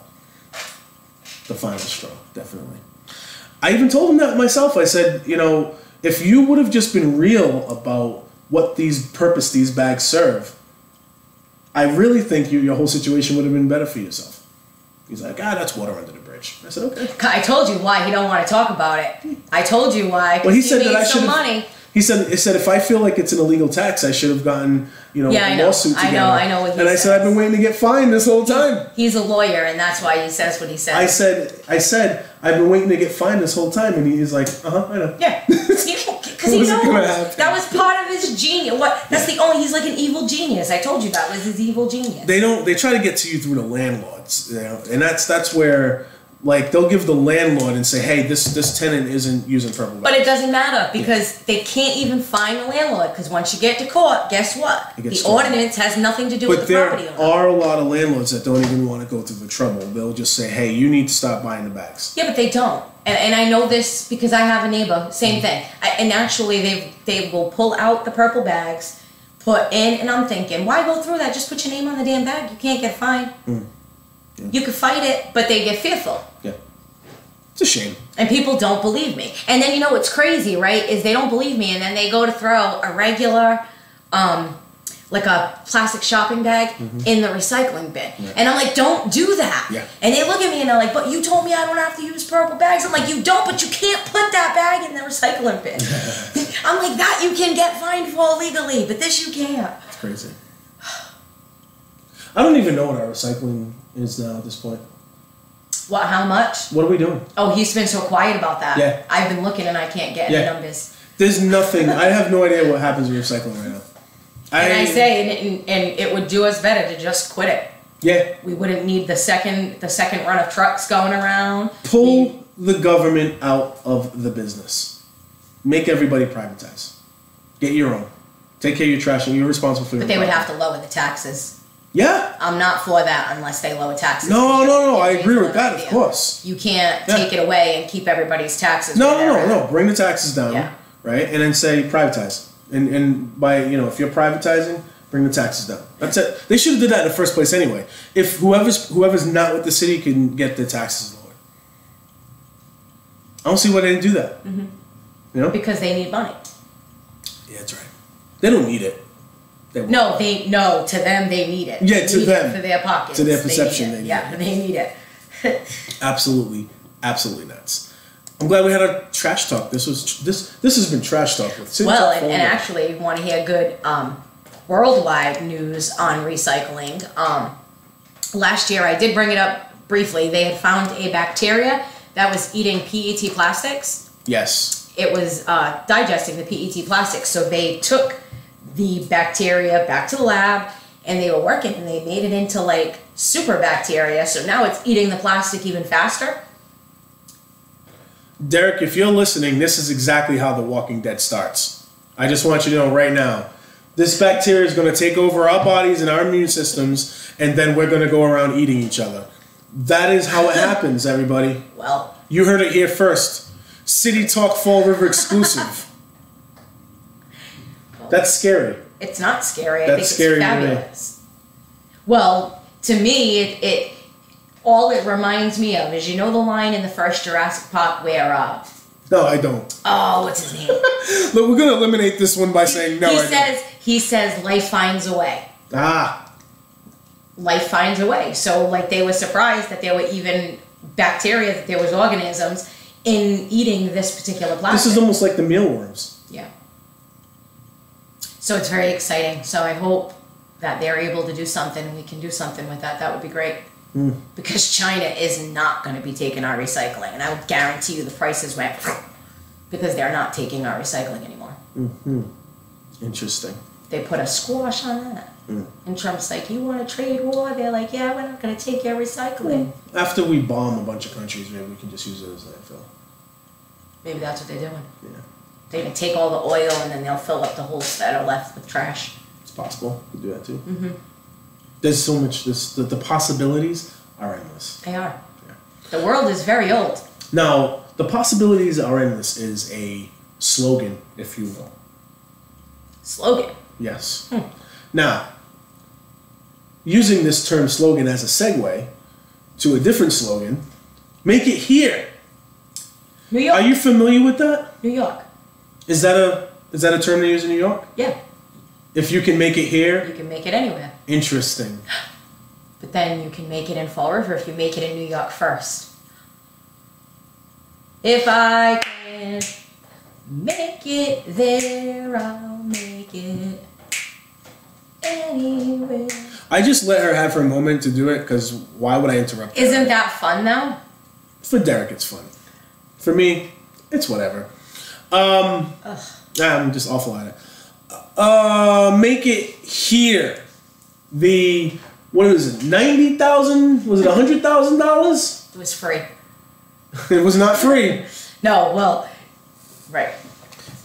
The final straw, definitely. I even told him that myself. I said, if you would have just been real about what purpose these bags serve, I really think your whole situation would have been better for yourself. He's like, that's water under the bridge. I said, okay. I told you why he don't want to talk about it. I told you why. Well, he said that I should should money. He said if I feel like it's an illegal tax, I should have gotten a lawsuit together. I know what he says. And I said I've been waiting to get fined this whole time. He's a lawyer, and that's why he says what he says. I said I've been waiting to get fined this whole time, and he's like, I know. Yeah, because he knows that was part of his genius. He's like an evil genius. I told you that was his evil genius. They try to get to you through the landlords, and that's where Like, they'll give the landlord and say, hey, this tenant isn't using purple bags. But it doesn't matter because they can't even fine the landlord because once you get to court, guess what? The ordinance has nothing to do with the property owner. But there are a lot of landlords that don't even want to go through the trouble. They'll just say, hey, you need to stop buying the bags. Yeah, but they don't. And I know this because I have a neighbor, same thing. And actually, they will pull out the purple bags, put in, and I'm thinking, why go through that? Just put your name on the damn bag. You can't get fined. Yeah. You could fight it, but they get fearful. Yeah. It's a shame. And people don't believe me. And then, you know what's crazy, right, is they don't believe me, and then they go to throw a regular, like a plastic shopping bag in the recycling bin. Yeah. And I'm like, don't do that. Yeah. And they look at me and they're like, but you told me I don't have to use purple bags. I'm like, you don't, but you can't put that bag in the recycling bin. I'm like, that you can get fined for legally, but this you can't. It's crazy. I don't even know what our recycling is now at this point. What, how much? What are we doing? Oh, he's been so quiet about that. Yeah. I've been looking and I can't get any numbers. There's nothing. I have no idea what happens with recycling right now. And I say, and it would do us better to just quit it. Yeah. We wouldn't need the second run of trucks going around. Pull the government out of the business. Make everybody privatize. Get your own. Take care of your trash and you're responsible for your But they would have to lower the taxes. Yeah. I'm not for that unless they lower taxes. No. I agree with that, of course. You can't take it away and keep everybody's taxes. No. Bring the taxes down. Yeah. Right? And then say privatize. And by, if you're privatizing, bring the taxes down. That's it. They should have did that in the first place anyway. If whoever's not with the city can get their taxes lowered. I don't see why they didn't do that. Mm-hmm. You know? Because they need money. Yeah, that's right. They don't need it. To them they need it. Yeah, to them. For their pockets. To their perception, they need it. They need it. Absolutely nuts. I'm glad we had a trash talk. This has been trash talk with City Talk. And actually, if you want to hear good worldwide news on recycling, last year I did bring it up briefly. They had found a bacteria that was eating PET plastics. Yes. It was digesting the PET plastics. So they took the bacteria back to the lab and they were working and they made it into like super bacteria. So now it's eating the plastic even faster. Derek, if you're listening, this is exactly how The Walking Dead starts. I just want you to know right now, this bacteria is going to take over our bodies and our immune systems, and then we're going to go around eating each other. That is how it happens, everybody. Well, you heard it here first. City Talk Fall River exclusive. That's scary. It's not scary. That's I think scary it's fabulous. Well, to me, it all it reminds me of is, the line in the first Jurassic Park where no, I don't. Oh, what's his name? Look, we're gonna eliminate this one by saying no. He says life finds a way. Life finds a way. So like they were surprised that there were even bacteria, that there was organisms in eating this particular plastic. This is almost like the mealworms. Yeah. So it's very exciting. So I hope that they're able to do something and we can do something with that. That would be great. Because China is not going to be taking our recycling. And I would guarantee you the prices went because they're not taking our recycling anymore. Mm-hmm. Interesting. They put a squash on that. And Trump's like, you want a trade war? They're like, yeah, we're not going to take your recycling. After we bomb a bunch of countries, maybe we can just use it as landfill. Maybe that's what they're doing. Yeah. They're going to take all the oil and then they'll fill up the holes that are left with trash. It's possible. We do that too. Mm-hmm. There's so much. The possibilities are endless. They are. Yeah. The world is very old. Now, the possibilities are endless is a slogan, if you will. Slogan? Yes. Now, using this term slogan as a segue to a different slogan, make it here. New York. Are you familiar with that? New York. Is that a term they use in New York? Yeah. If you can make it here, you can make it anywhere. Interesting. But then you can make it in Fall River if you make it in New York first. If I can make it there, I'll make it anywhere. I just let her have her moment to do it because why would I interrupt her? Isn't that fun though? For Derek, it's fun. For me, it's whatever. I'm just awful at it. Make it here. What is it? $90,000? Was it $100,000? It was free. It was not free. No, well, right.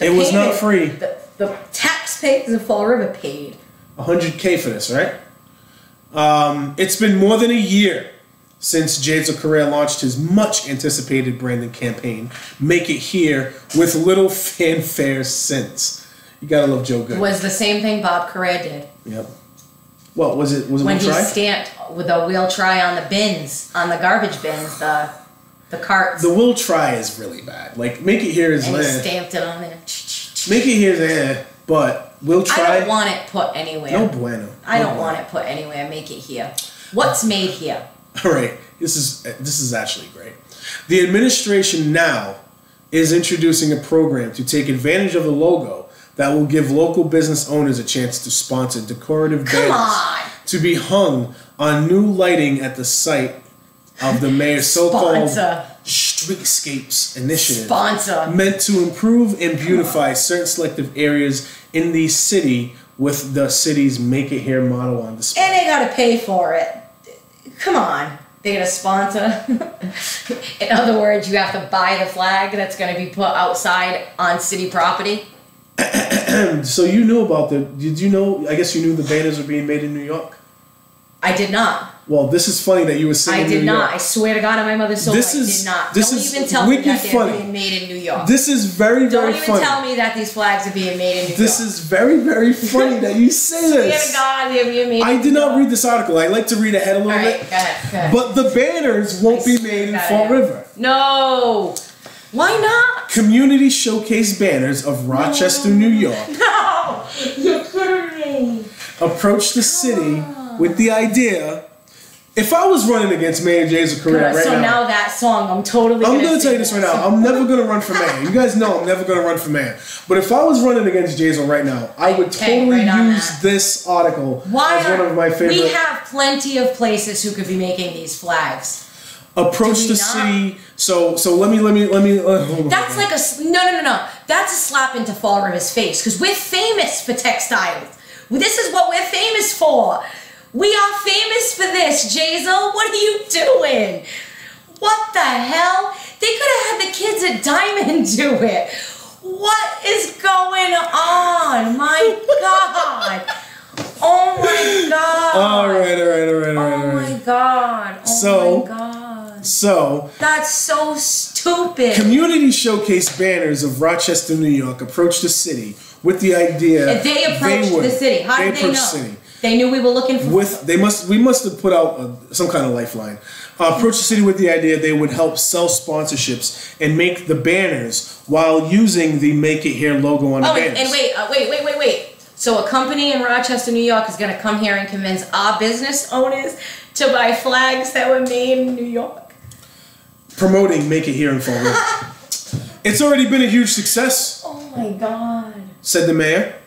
It was not free. The taxpayers of Fall River paid $100K for this, right? It's been more than a year since Jazel Correa launched his much anticipated branding campaign, Make It Here, with little fanfare since. You gotta love Joe Good. It was the same thing Bob Correa did. Yep. What was it? Was it when Will he Try? stamped with a Will Try on the bins, on the garbage bins, the carts. The Will Try is really bad. Like, Make It Here is and he stamped it on there. Make It Here is but Will Try. I don't want it put anywhere. No bueno. I don't want it put anywhere. Make it here. What's made here? All right. This is actually great. The administration now is introducing a program to take advantage of the logo that will give local business owners a chance to sponsor decorative banners to be hung on new lighting at the site of the mayor's so-called Streetscapes initiative, meant to improve and beautify certain selective areas in the city with the city's Make It Here motto on display. And they gotta pay for it. Come on. They're gonna sponsor. In other words, you have to buy the flag that's gonna be put outside on city property. So you knew about did you know, I guess you knew the banners were being made in New York? I did not. Well, this is funny that you were saying I did not. I swear to God on my mother's soul, I did not. Don't even tell me that they're being made in New York. This is very, very funny. Don't even tell me that these flags are being made in New York. This is very, very funny that you say this. Swear to God, they're being made in New York. I did not read this article. I like to read ahead a little bit. Go ahead. But the banners won't be made in Fall River. No. Why not? Community showcase banners of Rochester, New York. No. You're kidding me. Approach the city with the idea. If I was running against Mayor Jazel Correa right now. So now that song, I'm totally I'm going to tell you this right now. I'm never going to run for mayor. You guys know I'm never going to run for mayor. But if I was running against Jazel right now, I would totally use this article as one of my favorite. We have plenty of places who could be making these flags. Approach the city. So let me. That's like no. That's a slap into Fall River's face because we're famous for textiles. This is what we're famous for. We are famous for this, Jazel. What are you doing? What the hell? They could have had the kids at Diamond do it. What is going on? My God. Oh my God. All right. Oh my God. Oh my God. So. That's so stupid. Community showcase banners of Rochester, New York approach the city with the idea. If they approached the city. How did they know? City. They knew we were looking for. We must have put out some kind of lifeline. Approach the city with the idea they would help sell sponsorships and make the banners while using the Make It Here logo on the banners. And wait. So a company in Rochester, New York is going to come here and convince our business owners to buy flags that were made in New York. Promoting Make It Here in Fall River. It's already been a huge success. Oh my God. Said the mayor,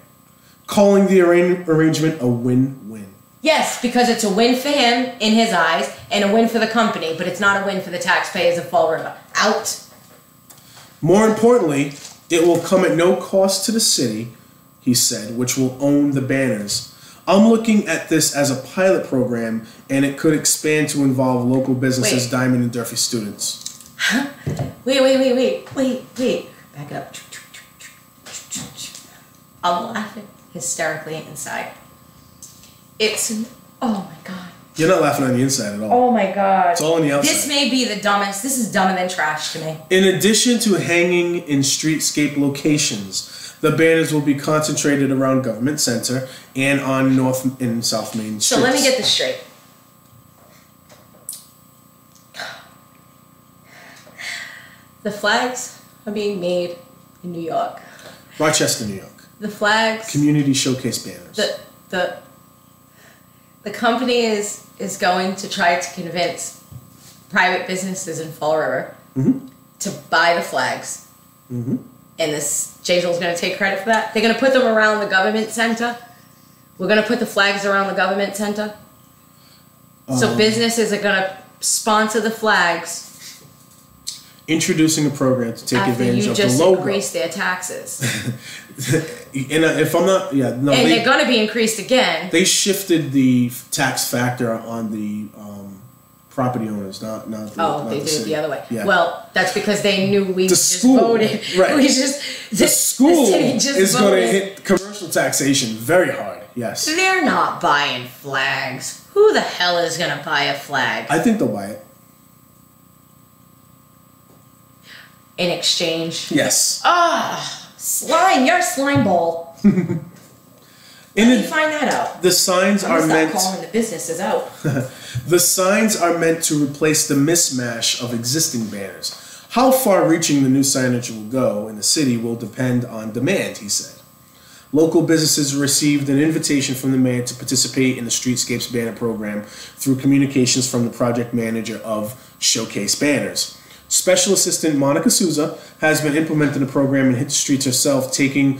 calling the arrangement a win-win. Yes, because it's a win for him in his eyes and a win for the company, but it's not a win for the taxpayers of Fall River. Out. More importantly, it will come at no cost to the city, he said, which will own the banners. I'm looking at this as a pilot program, and it could expand to involve local businesses, Diamond and Durfee students. Wait. Back it up. I'm laughing hysterically inside. Oh my God. You're not laughing on the inside at all. Oh my God. It's all on the outside. This may be the dumbest. This is dumber than trash to me. In addition to hanging in streetscape locations, the banners will be concentrated around Government Center and on North and South Main streets. So let me get this straight. The flags are being made in New York. Rochester, New York. The flags. Community showcase banners. The company is going to try to convince private businesses in Fall River to buy the flags. Mm-hmm. And Jazel's going to take credit for that. They're going to put them around the government center. We're going to put the flags around the government center. So businesses are going to sponsor the flags. Introducing a program to take advantage of the logo. After you just increase their taxes. And if I'm not, and they're going to be increased again. They shifted the tax factor on the property owners, not they did it the other way. Yeah. Well, that's because they knew we just school, voted. Right. The school is going to voted. hit commercial taxation very hard. Yes. They're not buying flags. Who the hell is going to buy a flag? I think they'll buy it. In exchange? Yes. Slime. You're a slime ball. How do you find that out? The signs are meant. Calling the businesses out. The signs are meant to replace the mismatch of existing banners. How far-reaching the new signage will go in the city will depend on demand, he said. Local businesses received an invitation from the mayor to participate in the Streetscapes banner program through communications from the project manager of Showcase Banners. Special Assistant Monica Souza has been implementing the program and hit the streets herself, talking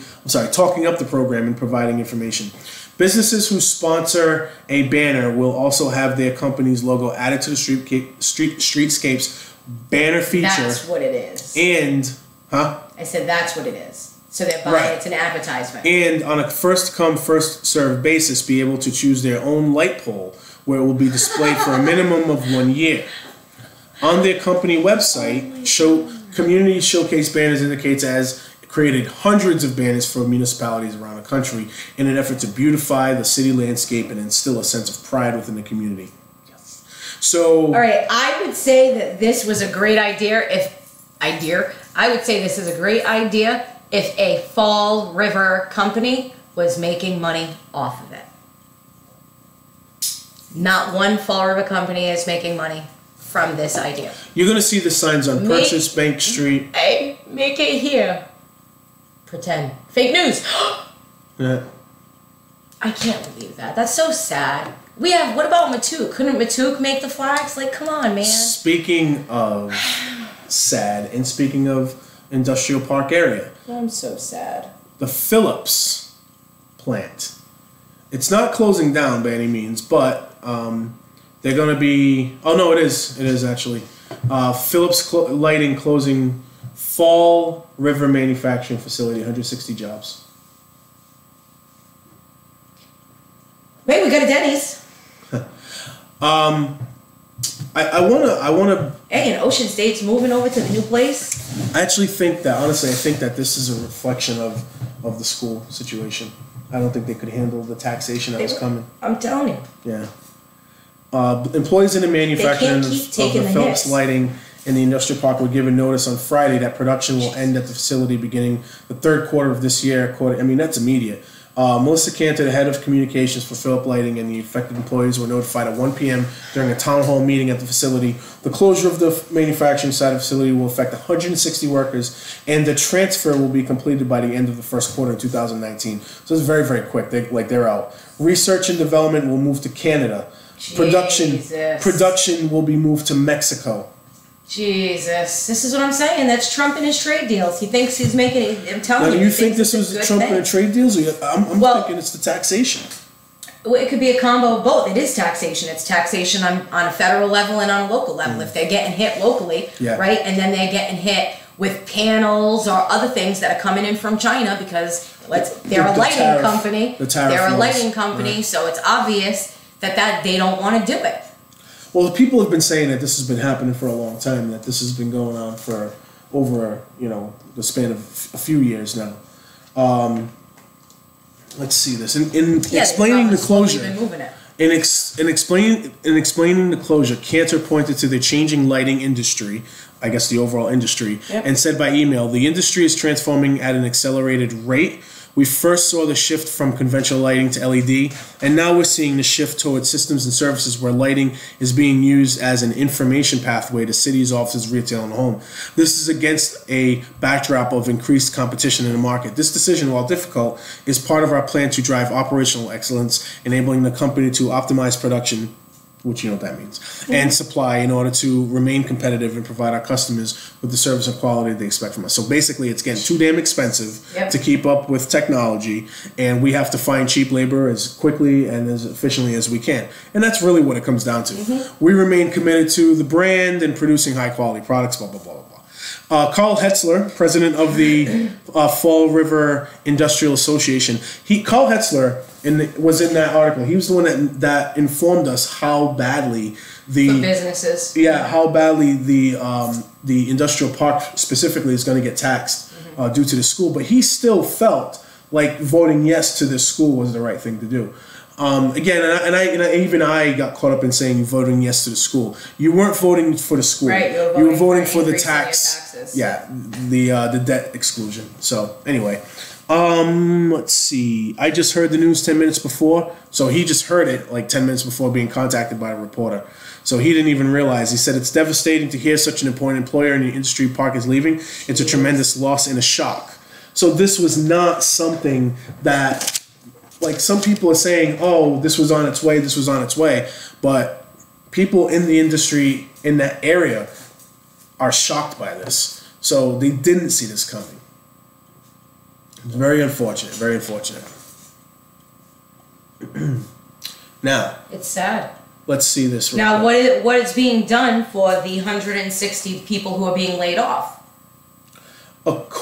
up the program and providing information. Businesses who sponsor a banner will also have their company's logo added to the Streetscapes banner feature. That's what it is. And, I said that's what it is. So they're buying it's an advertisement. And on a first-come, first-served basis, be able to choose their own light pole where it will be displayed for a minimum of 1 year. On their company website, Community Showcase Banners indicates as created hundreds of banners for municipalities around the country in an effort to beautify the city landscape and instill a sense of pride within the community. Yes. So, all right, I would say that this was a great idea I would say this is a great idea if a Fall River company was making money off of it. Not one Fall River company is making money from this idea. You're going to see the signs on Purchase Bank Street. Hey, make it here. Pretend. Fake news. Yeah. I can't believe that. That's so sad. What about Matuk? Couldn't Matuk make the flags? Like, come on, man. Speaking of sad, and speaking of industrial park area. I'm so sad. The Phillips plant. It's not closing down by any means, but they're going to be... Oh, no, it is. It is, actually. Phillips Lighting closing Fall River Manufacturing Facility, 160 jobs. Wait, we got a Denny's. I wanna. Hey, and Ocean State's moving over to the new place. I actually think that, honestly, I think that this is a reflection of the school situation. I don't think they could handle the taxation that was coming. I'm telling you. Yeah. Employees in the manufacturing of the Phillips Lighting in the industrial park were given notice on Friday that production will end at the facility beginning the third quarter of this year. I mean, that's immediate. Melissa Cantor, the head of communications for Phillips Lighting, and the affected employees were notified at 1 p.m. during a town hall meeting at the facility. The closure of the manufacturing side of the facility will affect 160 workers, and the transfer will be completed by the end of the first quarter of 2019. So it's very, very quick. They're out. Research and development will move to Canada. Production will be moved to Mexico. Jesus, this is what I'm saying. That's Trump and his trade deals. He thinks he's making it. I'm telling you. Do you think this was Trump and the trade deals? I'm thinking it's the taxation. Well, it could be a combo of both. It is taxation. It's taxation on a federal level and on a local level. If they're getting hit locally, right, and then they're getting hit with panels or other things that are coming in from China because they're a lighting company. They're a lighting company, so it's obvious that they don't want to do it. Well, people have been saying that this has been happening for a long time, that this has been going on for over, the span of a few years now. Let's see this. In explaining the closure, in explaining the closure, Cantor pointed to the changing lighting industry, I guess the overall industry, and said by email, the industry is transforming at an accelerated rate. We first saw the shift from conventional lighting to LED, and now we're seeing the shift towards systems and services where lighting is being used as an information pathway to cities, offices, retail, and home. This is against a backdrop of increased competition in the market. This decision, while difficult, is part of our plan to drive operational excellence, enabling the company to optimize production, which you know what that means, and supply in order to remain competitive and provide our customers with the service and quality they expect from us. So basically, it's getting too damn expensive to keep up with technology, and we have to find cheap labor as quickly and as efficiently as we can. And that's really what it comes down to. We remain committed to the brand and producing high-quality products, blah, blah, blah, blah, blah. Carl Hetzler, president of the Fall River Industrial Association, Carl Hetzler was in that article. He was the one that informed us how badly the businesses. Yeah, how badly the industrial park specifically is going to get taxed due to the school. But he still felt like voting yes to this school was the right thing to do. Again, and even I got caught up in saying voting yes to the school. You weren't voting for the school. Right, you were voting for the tax. Yeah, the debt exclusion. So anyway, let's see. I just heard the news 10 minutes before. So he just heard it like 10 minutes before being contacted by a reporter. So he didn't even realize. He said, it's devastating to hear such an important employer in the industry park is leaving. It's a tremendous loss and a shock. So this was not something that... Like some people are saying, oh, this was on its way, but people in the industry in that area are shocked by this. So they didn't see this coming. It's very unfortunate, very unfortunate. Now, it's sad. Let's see this. Now, what is being done for the 160 people who are being laid off? Just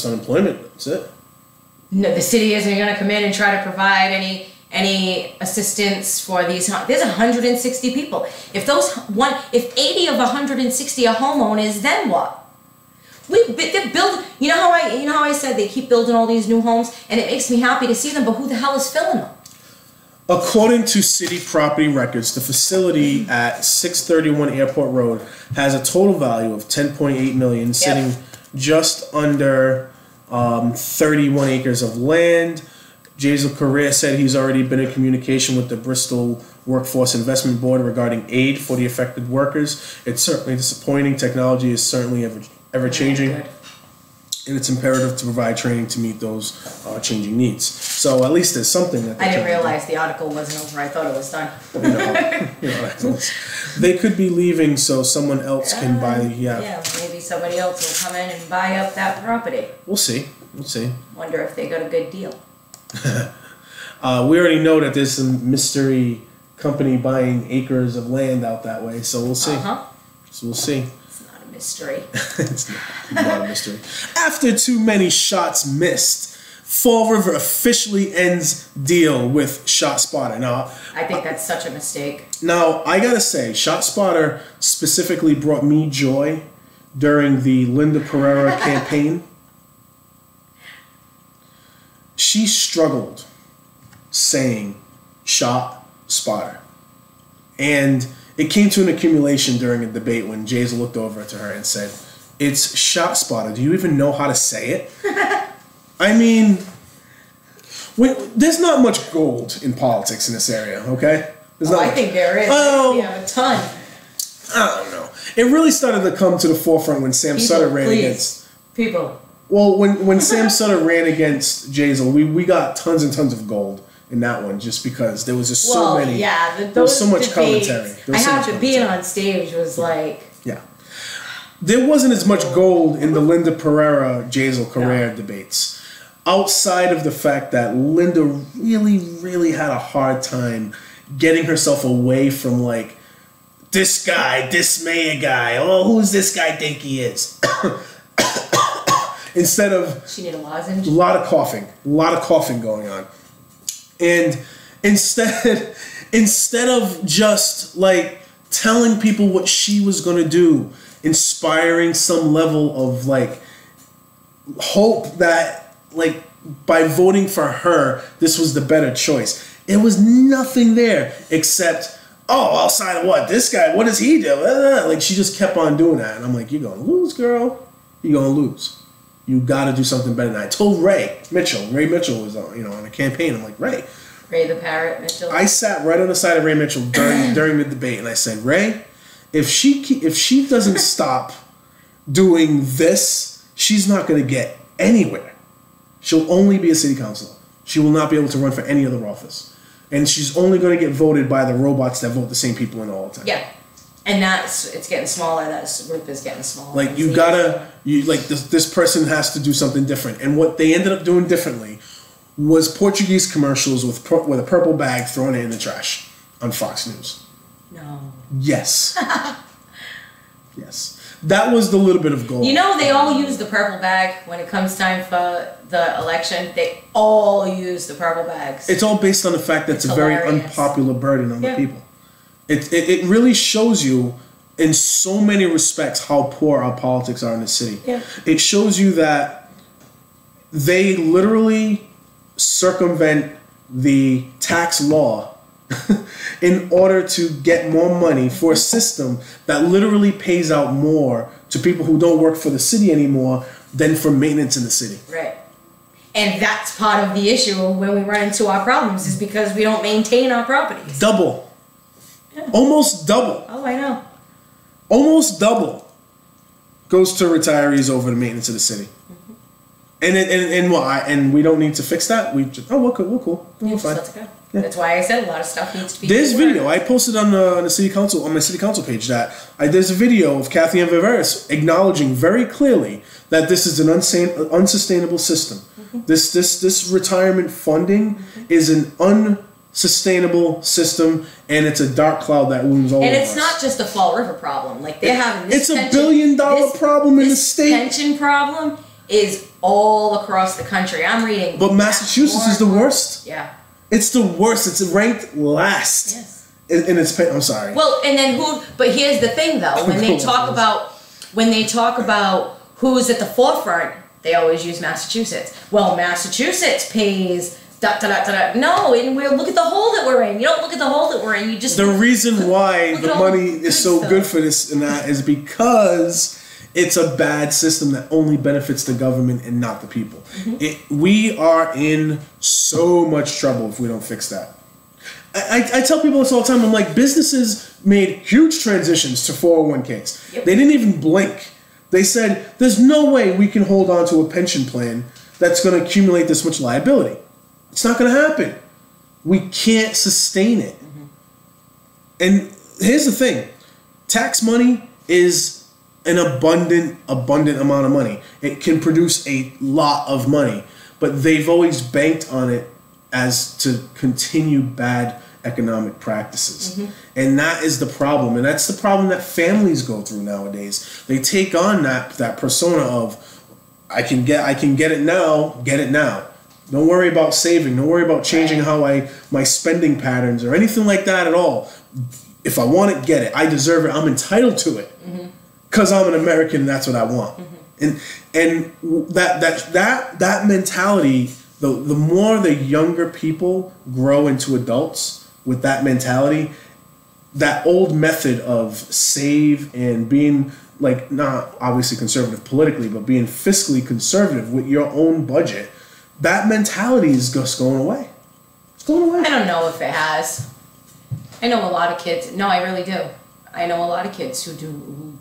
unemployment, that's it. No, the city isn't going to come in and try to provide any assistance for these. There's 160 people. If 80 of 160 are homeowners, then what? They're building. You know how I said they keep building all these new homes, and it makes me happy to see them. But who the hell is filling them? According to city property records, the facility at 631 Airport Road has a total value of $10.8 million, sitting just under 31 acres of land. Jazel Correa said he's already been in communication with the Bristol Workforce Investment Board regarding aid for the affected workers. It's certainly disappointing. Technology is certainly ever changing, and it's imperative to provide training to meet those changing needs. So at least there's something that I didn't realize the article wasn't over. I thought it was done. They could be leaving so someone else can buy. Yeah, maybe somebody else will come in and buy up that property. We'll see. Wonder if they got a good deal. We already know that there's some mystery company buying acres of land out that way, so we'll see. So we'll see. It's not a mystery. It's not a mystery. After too many shots missed, Fall River officially ends deal with ShotSpotter. Now, I think that's such a mistake. Now, I gotta say, ShotSpotter specifically brought me joy during the Linda Pereira campaign. She struggled saying ShotSpotter. And it came to an accumulation during a debate when Jazel looked over to her and said, it's ShotSpotter. Do you even know how to say it? I mean, there's not much gold in politics in this area, okay? I think there is. We have a ton. I don't know. It really started to come to the forefront when Sam Sutter ran against... Well, when Sam Sutter ran against Jazel, we got tons and tons of gold in that one just because there was just so many. Yeah, there was so much commentary. I have to be on stage was like... Yeah. There wasn't as much gold in the Linda Pereira, Jazel Correa debates. Outside of the fact that Linda really, really had a hard time getting herself away from like, this guy, this mayor guy, oh, who's this guy think he is? Instead of... She need a lozenge? A lot of coughing going on. And instead of just like telling people what she was going to do, inspiring some level of like hope that like by voting for her, this was the better choice. It was nothing there except, oh, outside of what? This guy, what does he do? Like she just kept on doing that. And I'm like, you're going to lose, girl. You're going to lose. You got to do something better. And I told Ray Mitchell was on a campaign. I'm like, Ray the Parrot Mitchell. I sat right on the side of Ray Mitchell during the debate, and I said, Ray, if she doesn't stop doing this, she's not going to get anywhere. She'll only be a city councilor. She will not be able to run for any other office, and she's only going to get voted by the robots that vote the same people in all the time. Yeah. And it's getting smaller. That group is getting smaller. Like this person has to do something different. And what they ended up doing differently was Portuguese commercials with a purple bag throwing it in the trash on Fox News. No. Yes. Yes. That was the little bit of gold. You know, they all use the purple bag when it comes time for the election. They all use the purple bags. It's all based on the fact that it's a very unpopular burden on the people. It really shows you, in so many respects, how poor our politics are in the city. Yeah. It shows you that they literally circumvent the tax law in order to get more money for a system that literally pays out more to people who don't work for the city anymore than for maintenance in the city. Right. And that's part of the issue when we run into our problems, is because we don't maintain our properties. Double. Yeah. Almost double. Oh, I know. Almost double goes to retirees over the maintenance of the city. And we don't need to fix that. We just, we're cool. We're fine. Let's go. Yeah. That's why I said a lot of stuff needs to be. There's video I posted on the city council, on my city council page, that there's a video of Kathy Ann Viveris acknowledging very clearly that this is an unsustainable system. Mm-hmm. This retirement funding is an unsustainable system, and it's a dark cloud that looms over us. And it's not just a Fall River problem. Like, they're having this. It's a $1 billion problem in the state. Pension problem is all across the country. I'm reading. But Massachusetts is the worst. Yeah. It's the worst. It's ranked last. Yes. In its I'm sorry. Well, and then but here's the thing, though. When they talk about who's at the forefront, they always use Massachusetts. Well, Massachusetts pays No, and look at the hole that we're in. You don't look at the hole that we're in. You just the reason why the money is so good for this and that is because it's a bad system that only benefits the government and not the people. Mm-hmm. We are in so much trouble if we don't fix that. I tell people this all the time. I'm like, businesses made huge transitions to 401ks. Yep. They didn't even blink. They said, there's no way we can hold on to a pension plan that's going to accumulate this much liability. It's not going to happen. We can't sustain it. Mm-hmm. And here's the thing. Tax money is an abundant amount of money. It can produce a lot of money, but they've always banked on it as to continue bad economic practices. Mm-hmm. And that is the problem. And that's the problem that families go through nowadays. They take on that persona of, I can get it now. Don't worry about saving. Don't worry about changing how my spending patterns or anything like that at all. If I want it, get it. I deserve it. I'm entitled to it. Mm-hmm. Because I'm an American, and that's what I want. Mm-hmm. And that mentality, the more the younger people grow into adults with that mentality, that old method of save and being, like, not obviously conservative politically, but being fiscally conservative with your own budget, that mentality is just going away. It's going away. I don't know if it has. I know a lot of kids. No, I really do. I know a lot of kids who do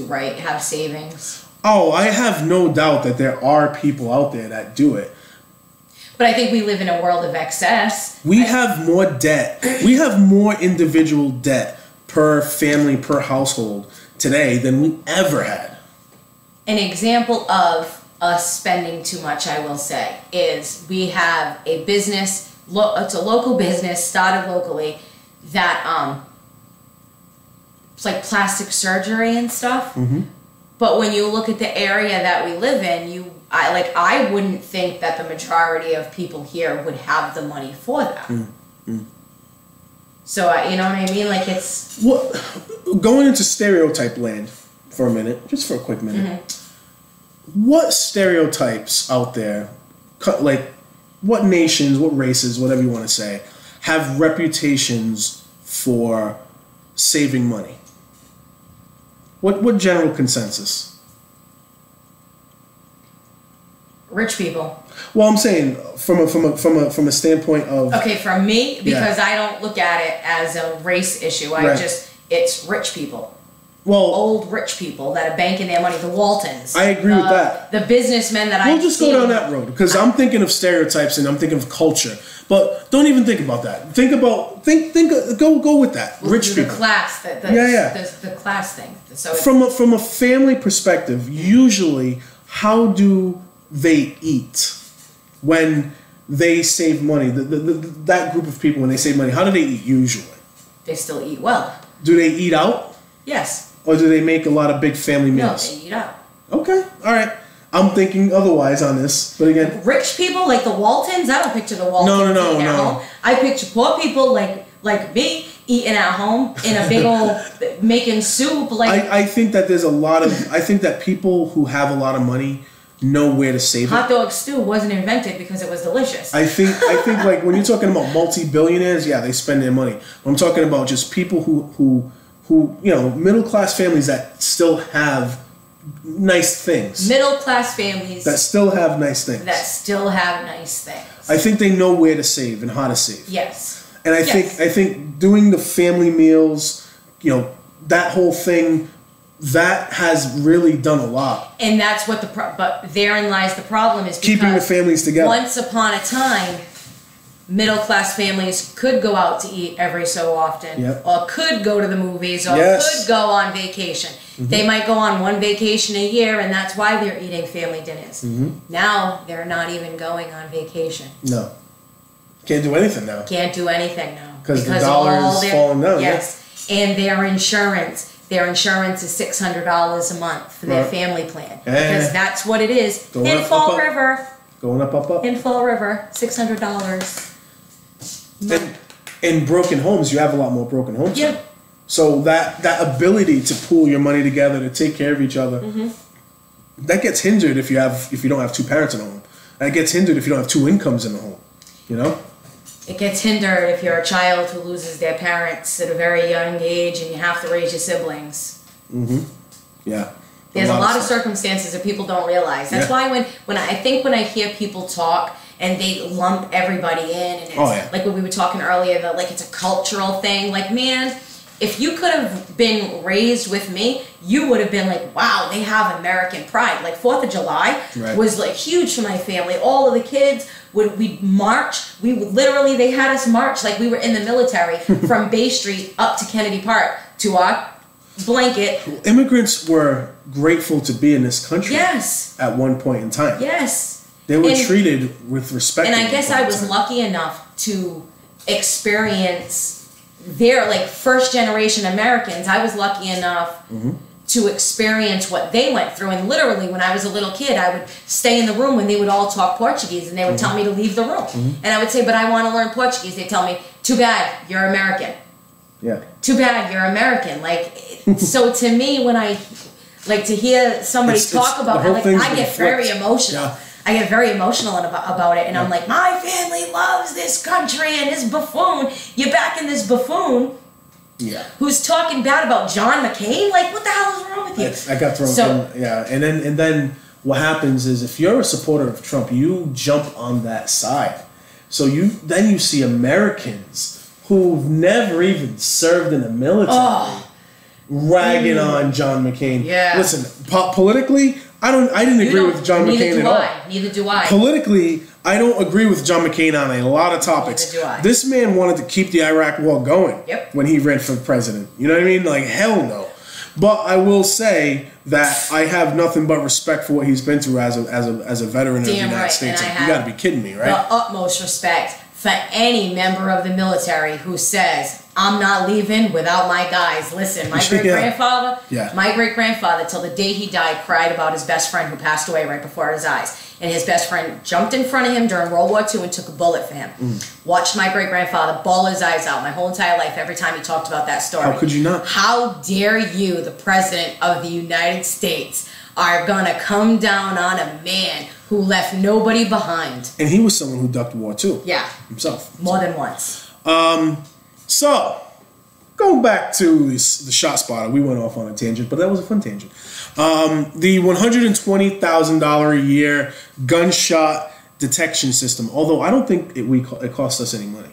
right, have savings. Oh, I have no doubt that there are people out there that do it. But I think we live in a world of excess. We have more debt. We have more individual debt per family, per household today than we ever had. An example of us spending too much, I will say, is we have a business, it's a local business started locally that it's like plastic surgery and stuff. Mm-hmm. But when you look at the area that we live in, I wouldn't think that the majority of people here would have the money for that. Mm-hmm. So you know what I mean? Like, it's going into stereotype land for a minute, just for a quick minute. Mm-hmm. What stereotypes out there, like what nations, what races, whatever you want to say, have reputations for saving money? What general consensus? Rich people. Well, I'm saying from a standpoint of, okay, from me, because I don't look at it as a race issue. It's rich people. Well, old rich people that are banking their money. The Waltons. I agree with that. The businessmen that we'll just go down that road because I'm thinking of stereotypes and I'm thinking of culture. But don't even think about that. Go with that. Rich people. The class. The class thing. So from a family perspective, usually, how do they eat when they save money? That group of people, when they save money, how do they eat usually? They still eat well. Do they eat out? Yes. or do they make a lot of big family meals? No, they eat out. Okay, all right. I'm thinking otherwise on this, but again, rich people like the Waltons. I don't picture the Waltons eating at home. I picture poor people like me eating at home in a big old making soup. Like I think that there's a lot of. I think that people who have a lot of money know where to save hot it. dog stew wasn't invented because it was delicious. I think like when you're talking about multi-billionaires, yeah, they spend their money. I'm talking about just people who middle class families that still have nice things. Middle class families that still have nice things. I think they know where to save and how to save. Yes. And I think doing the family meals, that whole thing, that has really done a lot. And that's what but therein lies the problem is keeping the families together. Once upon a time, middle class families could go out to eat every so often, or could go to the movies, or could go on vacation. Mm-hmm. They might go on one vacation a year, and that's why they're eating family dinners. Mm-hmm. Now they're not even going on vacation. No, can't do anything now. Because the dollar is falling down. Yes, and their insurance. Their insurance is $600 a month for their family plan because that's what it is in Fall River. Going up. In Fall River, $600. In broken homes, you have a lot more broken homes. Yeah. So that ability to pool your money together to take care of each other, that gets hindered if you don't have two parents in the home. That gets hindered if you don't have two incomes in the home. It gets hindered if you're a child who loses their parents at a very young age and you have to raise your siblings. Mm-hmm. Yeah. There's a lot of circumstances that people don't realize. That's why when I hear people talk and they lump everybody in, and it's like what we were talking earlier, that like it's a cultural thing. Like, man, if you could have been raised with me, you would have been like, wow, they have American pride. Like 4th of July was like huge for my family. All of the kids we'd march. They had us march like we were in the military from Bay Street up to Kennedy Park to our blanket. Immigrants were grateful to be in this country. Yes. At one point in time. Yes. They were treated with respect. And I guess I was lucky enough to experience their first generation Americans. I was lucky enough to experience what they went through. And literally, when I was a little kid, I would stay in the room when they would all talk Portuguese, and they would tell me to leave the room. And I would say, but I want to learn Portuguese. They'd tell me, too bad, you're American. Yeah. Too bad, you're American. So to me, when I to hear somebody talk about it, I get very emotional. Yeah. I get very emotional about it, and I'm like, my family loves this country and this buffoon. You're backing this buffoon who's talking bad about John McCain? Like, what the hell is wrong with you? I got thrown in, and then what happens is if you're a supporter of Trump, you jump on that side. So you see Americans who've never even served in the military ragging on John McCain. Yeah. Listen, politically, I didn't agree with John McCain at all. Neither do I. Politically, I don't agree with John McCain on a lot of topics. Neither do I. This man wanted to keep the Iraq war going when he ran for president. You know what I mean? Like, hell no. But I will say that I have nothing but respect for what he's been through as a veteran of the United States. You got to be kidding me, right? The utmost respect for any member of the military who says, I'm not leaving without my guys. Listen, my great-grandfather, till the day he died, cried about his best friend who passed away right before his eyes. And his best friend jumped in front of him during World War II and took a bullet for him. Watched my great-grandfather bawl his eyes out my whole entire life every time he talked about that story. How could you not? How dare you, the President of the United States, are going to come down on a man who left nobody behind. And he was someone who ducked war too. Yeah. Himself. More than once. So, going back to the shot spotter, we went off on a tangent, but that was a fun tangent. The $120,000 a year gunshot detection system, although I don't think it cost us any money.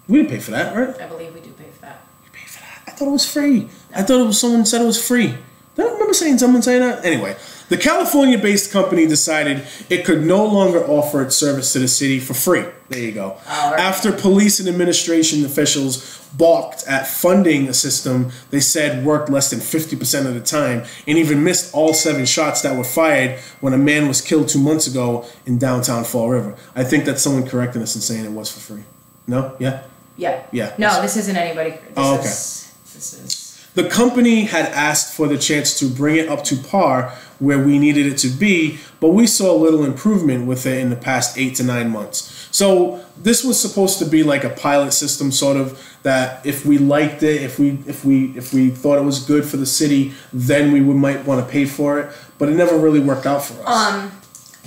We didn't pay for that, right? I believe we do pay for that. You pay for that? I thought it was free. No. I thought someone said it was free. I don't remember someone saying that. Anyway, the California-based company decided it could no longer offer its service to the city for free. There you go. Right. After police and administration officials balked at funding a system they said worked less than 50% of the time and even missed all 7 shots that were fired when a man was killed 2 months ago in downtown Fall River. I think that's someone correcting us and saying it was for free. No? Yeah? Yeah. Yeah. No, this isn't anybody. Okay. This is... The company had asked for the chance to bring it up to par where we needed it to be, but we saw little improvement with it in the past 8 to 9 months. So this was supposed to be like a pilot system, sort of, that if we liked it, if we thought it was good for the city, then we might want to pay for it. But it never really worked out for us.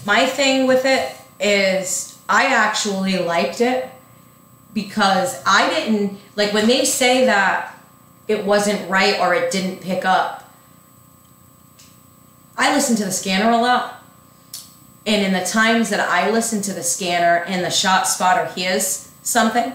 My thing with it is I actually liked it because I didn't, like when they say that it wasn't right or it didn't pick up, I listen to the scanner a lot. And in the times that I listen to the scanner and the shot spotter hears something,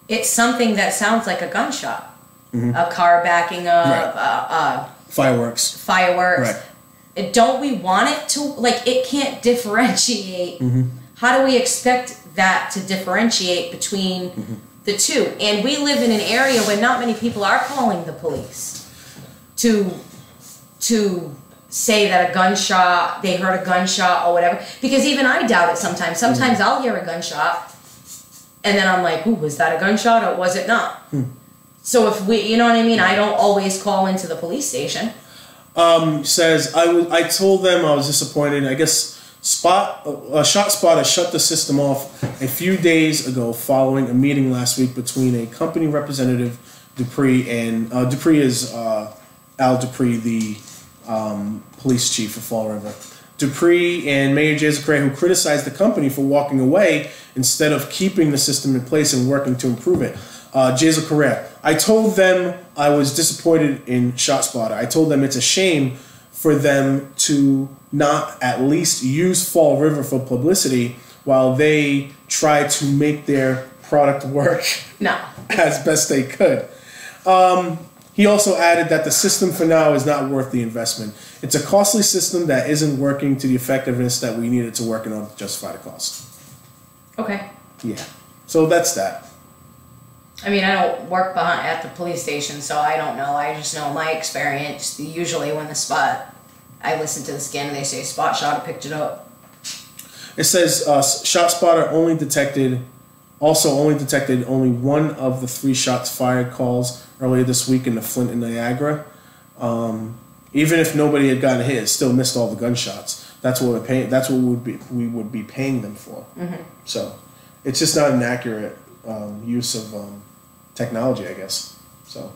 it's something that sounds like a gunshot. Mm-hmm. A car backing up, right. Fireworks. Right. Don't we want it to, like, it can't differentiate. Mm-hmm. How do we expect that to differentiate between mm-hmm. the two? And we live in an area where not many people are calling the police to say that a gunshot, they heard a gunshot or whatever. Because even I doubt it sometimes. Sometimes mm-hmm. I'll hear a gunshot and then I'm like, ooh, was that a gunshot or was it not? So if we, you know what I mean? I don't always call into the police station. Says, I told them I was disappointed. I guess Shot Spotter shut the system off a few days ago following a meeting last week between a company representative, Dupree, and Dupree is Al Dupree, the police chief of Fall River. Dupree and Mayor Jason Cray, who criticized the company for walking away instead of keeping the system in place and working to improve it. Jason Cray, I told them I was disappointed in Shot Spotter. I told them it's a shame for them to not at least use Fall River for publicity while they try to make their product work as best they could. He also added that the system for now is not worth the investment. It's a costly system that isn't working to the effectiveness that we need it to work in order to justify the cost. Okay. Yeah. So that's that. I mean, I don't work at the police station, so I don't know. I just know my experience. Usually when I listen to the scanner, they say spot shot, picked it up. It says Shot Spotter only detected only one of the 3 shots fired calls earlier this week in the Flint and Niagara. Even if nobody had gotten hit, it still missed all the gunshots. That's what we're paying. That's what we would be paying them for. Mm-hmm. So it's just not an accurate use of technology, I guess. So,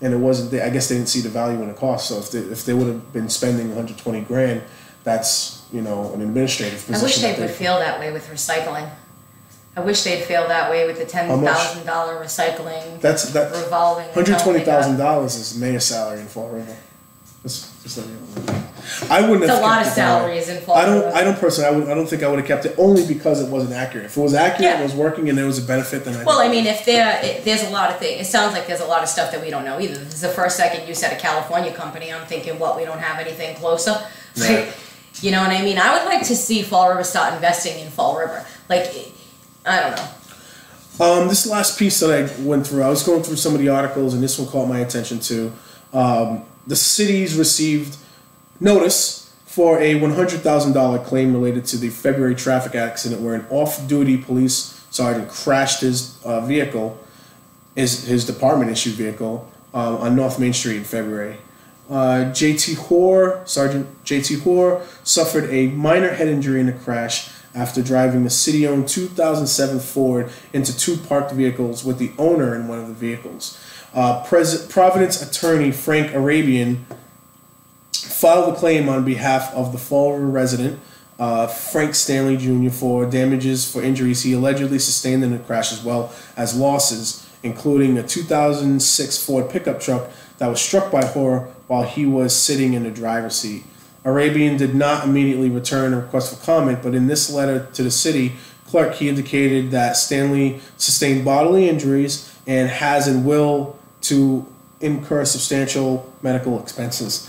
and it wasn't. I guess they didn't see the value in the cost. So if they would have been spending $120,000, that's an administrative position. I wish they would feel that way with recycling. I wish they'd feel that way with the $10,000 recycling. That's revolving. $120,000 is mayor's salary in Fall River. I wouldn't have. It's a lot of salaries in Fall River. I don't personally. I don't think I would have kept it only because it wasn't accurate. If it was accurate and it was working and there was a benefit, then I mean, if there's a lot of things. It sounds like there's a lot of stuff that we don't know either. This is the first second you said a California company. I'm thinking, we don't have anything closer. Right. Like, you know what I mean? I would like to see Fall River start investing in Fall River. Like, I don't know. This last piece that I went through, I was going through some of the articles, and this one caught my attention too. The cities received notice for a $100,000 claim related to the February traffic accident where an off-duty police sergeant crashed his vehicle, his department-issued vehicle, on North Main Street in February. Sergeant J.T. Hoare suffered a minor head injury in the crash after driving the city-owned 2007 Ford into 2 parked vehicles with the owner in one of the vehicles. Providence attorney Frank Arabian filed a claim on behalf of the Fall River resident, Frank Stanley Jr., for damages for injuries he allegedly sustained in the crash, as well as losses, including a 2006 Ford pickup truck that was struck by Hoare while he was sitting in the driver's seat. Arabian did not immediately return a request for comment, but in this letter to the city clerk, he indicated that Stanley sustained bodily injuries and has and will to incur substantial medical expenses.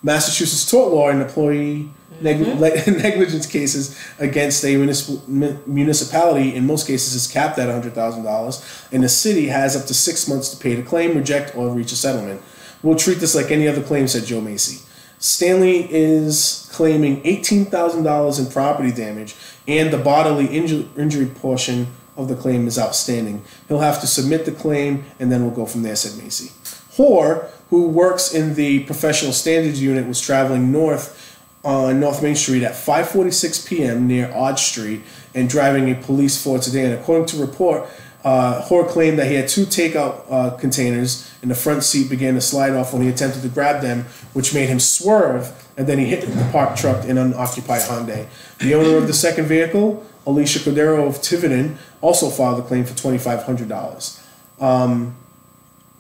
Massachusetts tort law and employee negligence cases against a municipality in most cases is capped at $100,000, and the city has up to 6 months to pay the claim, reject, or reach a settlement. We'll treat this like any other claim, said Joe Macy. Stanley is claiming $18,000 in property damage, and the bodily injury portion of the claim is outstanding. He'll have to submit the claim, and then we'll go from there, said Macy. Hoare, who works in the professional standards unit, was traveling north on North Main Street at 5:46 p.m. near Odd Street and driving a police Ford sedan. According to report, Hoare claimed that he had 2 takeout containers and the front seat began to slide off when he attempted to grab them, which made him swerve, and then he hit the parked truck in an unoccupied Hyundai. The owner of the second vehicle, Alicia Cordero of Tiverton, also filed a claim for $2,500.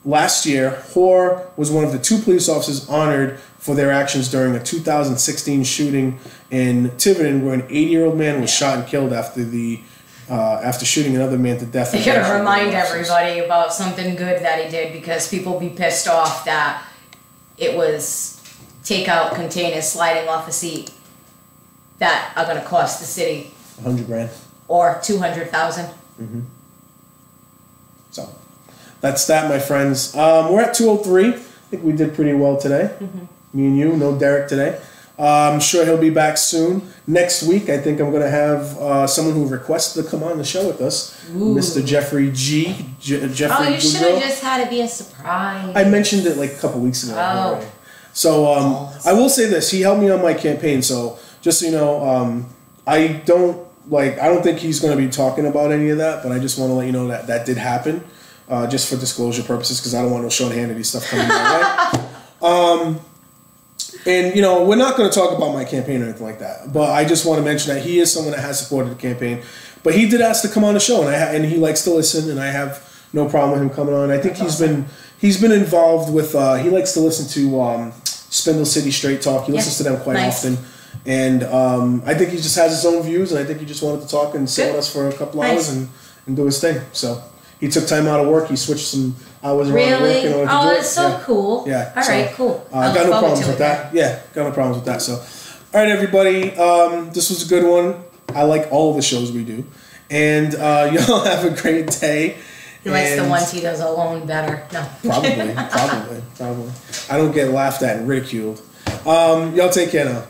Last year, Hoare was one of the 2 police officers honored for their actions during a 2016 shooting in Tiverton, where an 80-year-old man was shot and killed after shooting another man to death. You gotta remind everybody about something good that he did, because people be pissed off that it was takeout containers sliding off a seat that are gonna cost the city $100,000 or $200,000. Mm-hmm. So that's that, my friends. We're at 2:03. I think we did pretty well today. Mm-hmm. Me and you, no Derek today. I'm sure he'll be back soon. Next week, I think I'm going to have someone who requested to come on the show with us. Ooh. Mr. Jeffrey G. Jeffrey you should have just had it be a surprise. I mentioned it like a couple weeks ago. Oh. Right? So I will say this. He helped me on my campaign. So just so you know, I don't think he's going to be talking about any of that, but I just want to let you know that that did happen, just for disclosure purposes, because I don't want no Sean Hannity stuff coming my way. And, we're not going to talk about my campaign or anything like that. But I just want to mention that he is someone that has supported the campaign. But he did ask to come on the show, and he likes to listen, and I have no problem with him coming on. I think he's been involved with, he likes to listen to Spindle City Straight Talk. He listens to them quite often. And I think he just has his own views, and I think he just wanted to talk and sit with us for a couple hours and do his thing. So he took time out of work. He switched some hours around work in order to do it. Oh, that's so cool. Yeah. All right, cool. Got no problems with that. Yeah, got no problems with that. So, all right, everybody. This was a good one. I like all the shows we do. And y'all have a great day. He likes the ones he does alone better. No. Probably. I don't get laughed at and ridiculed. Y'all take care now.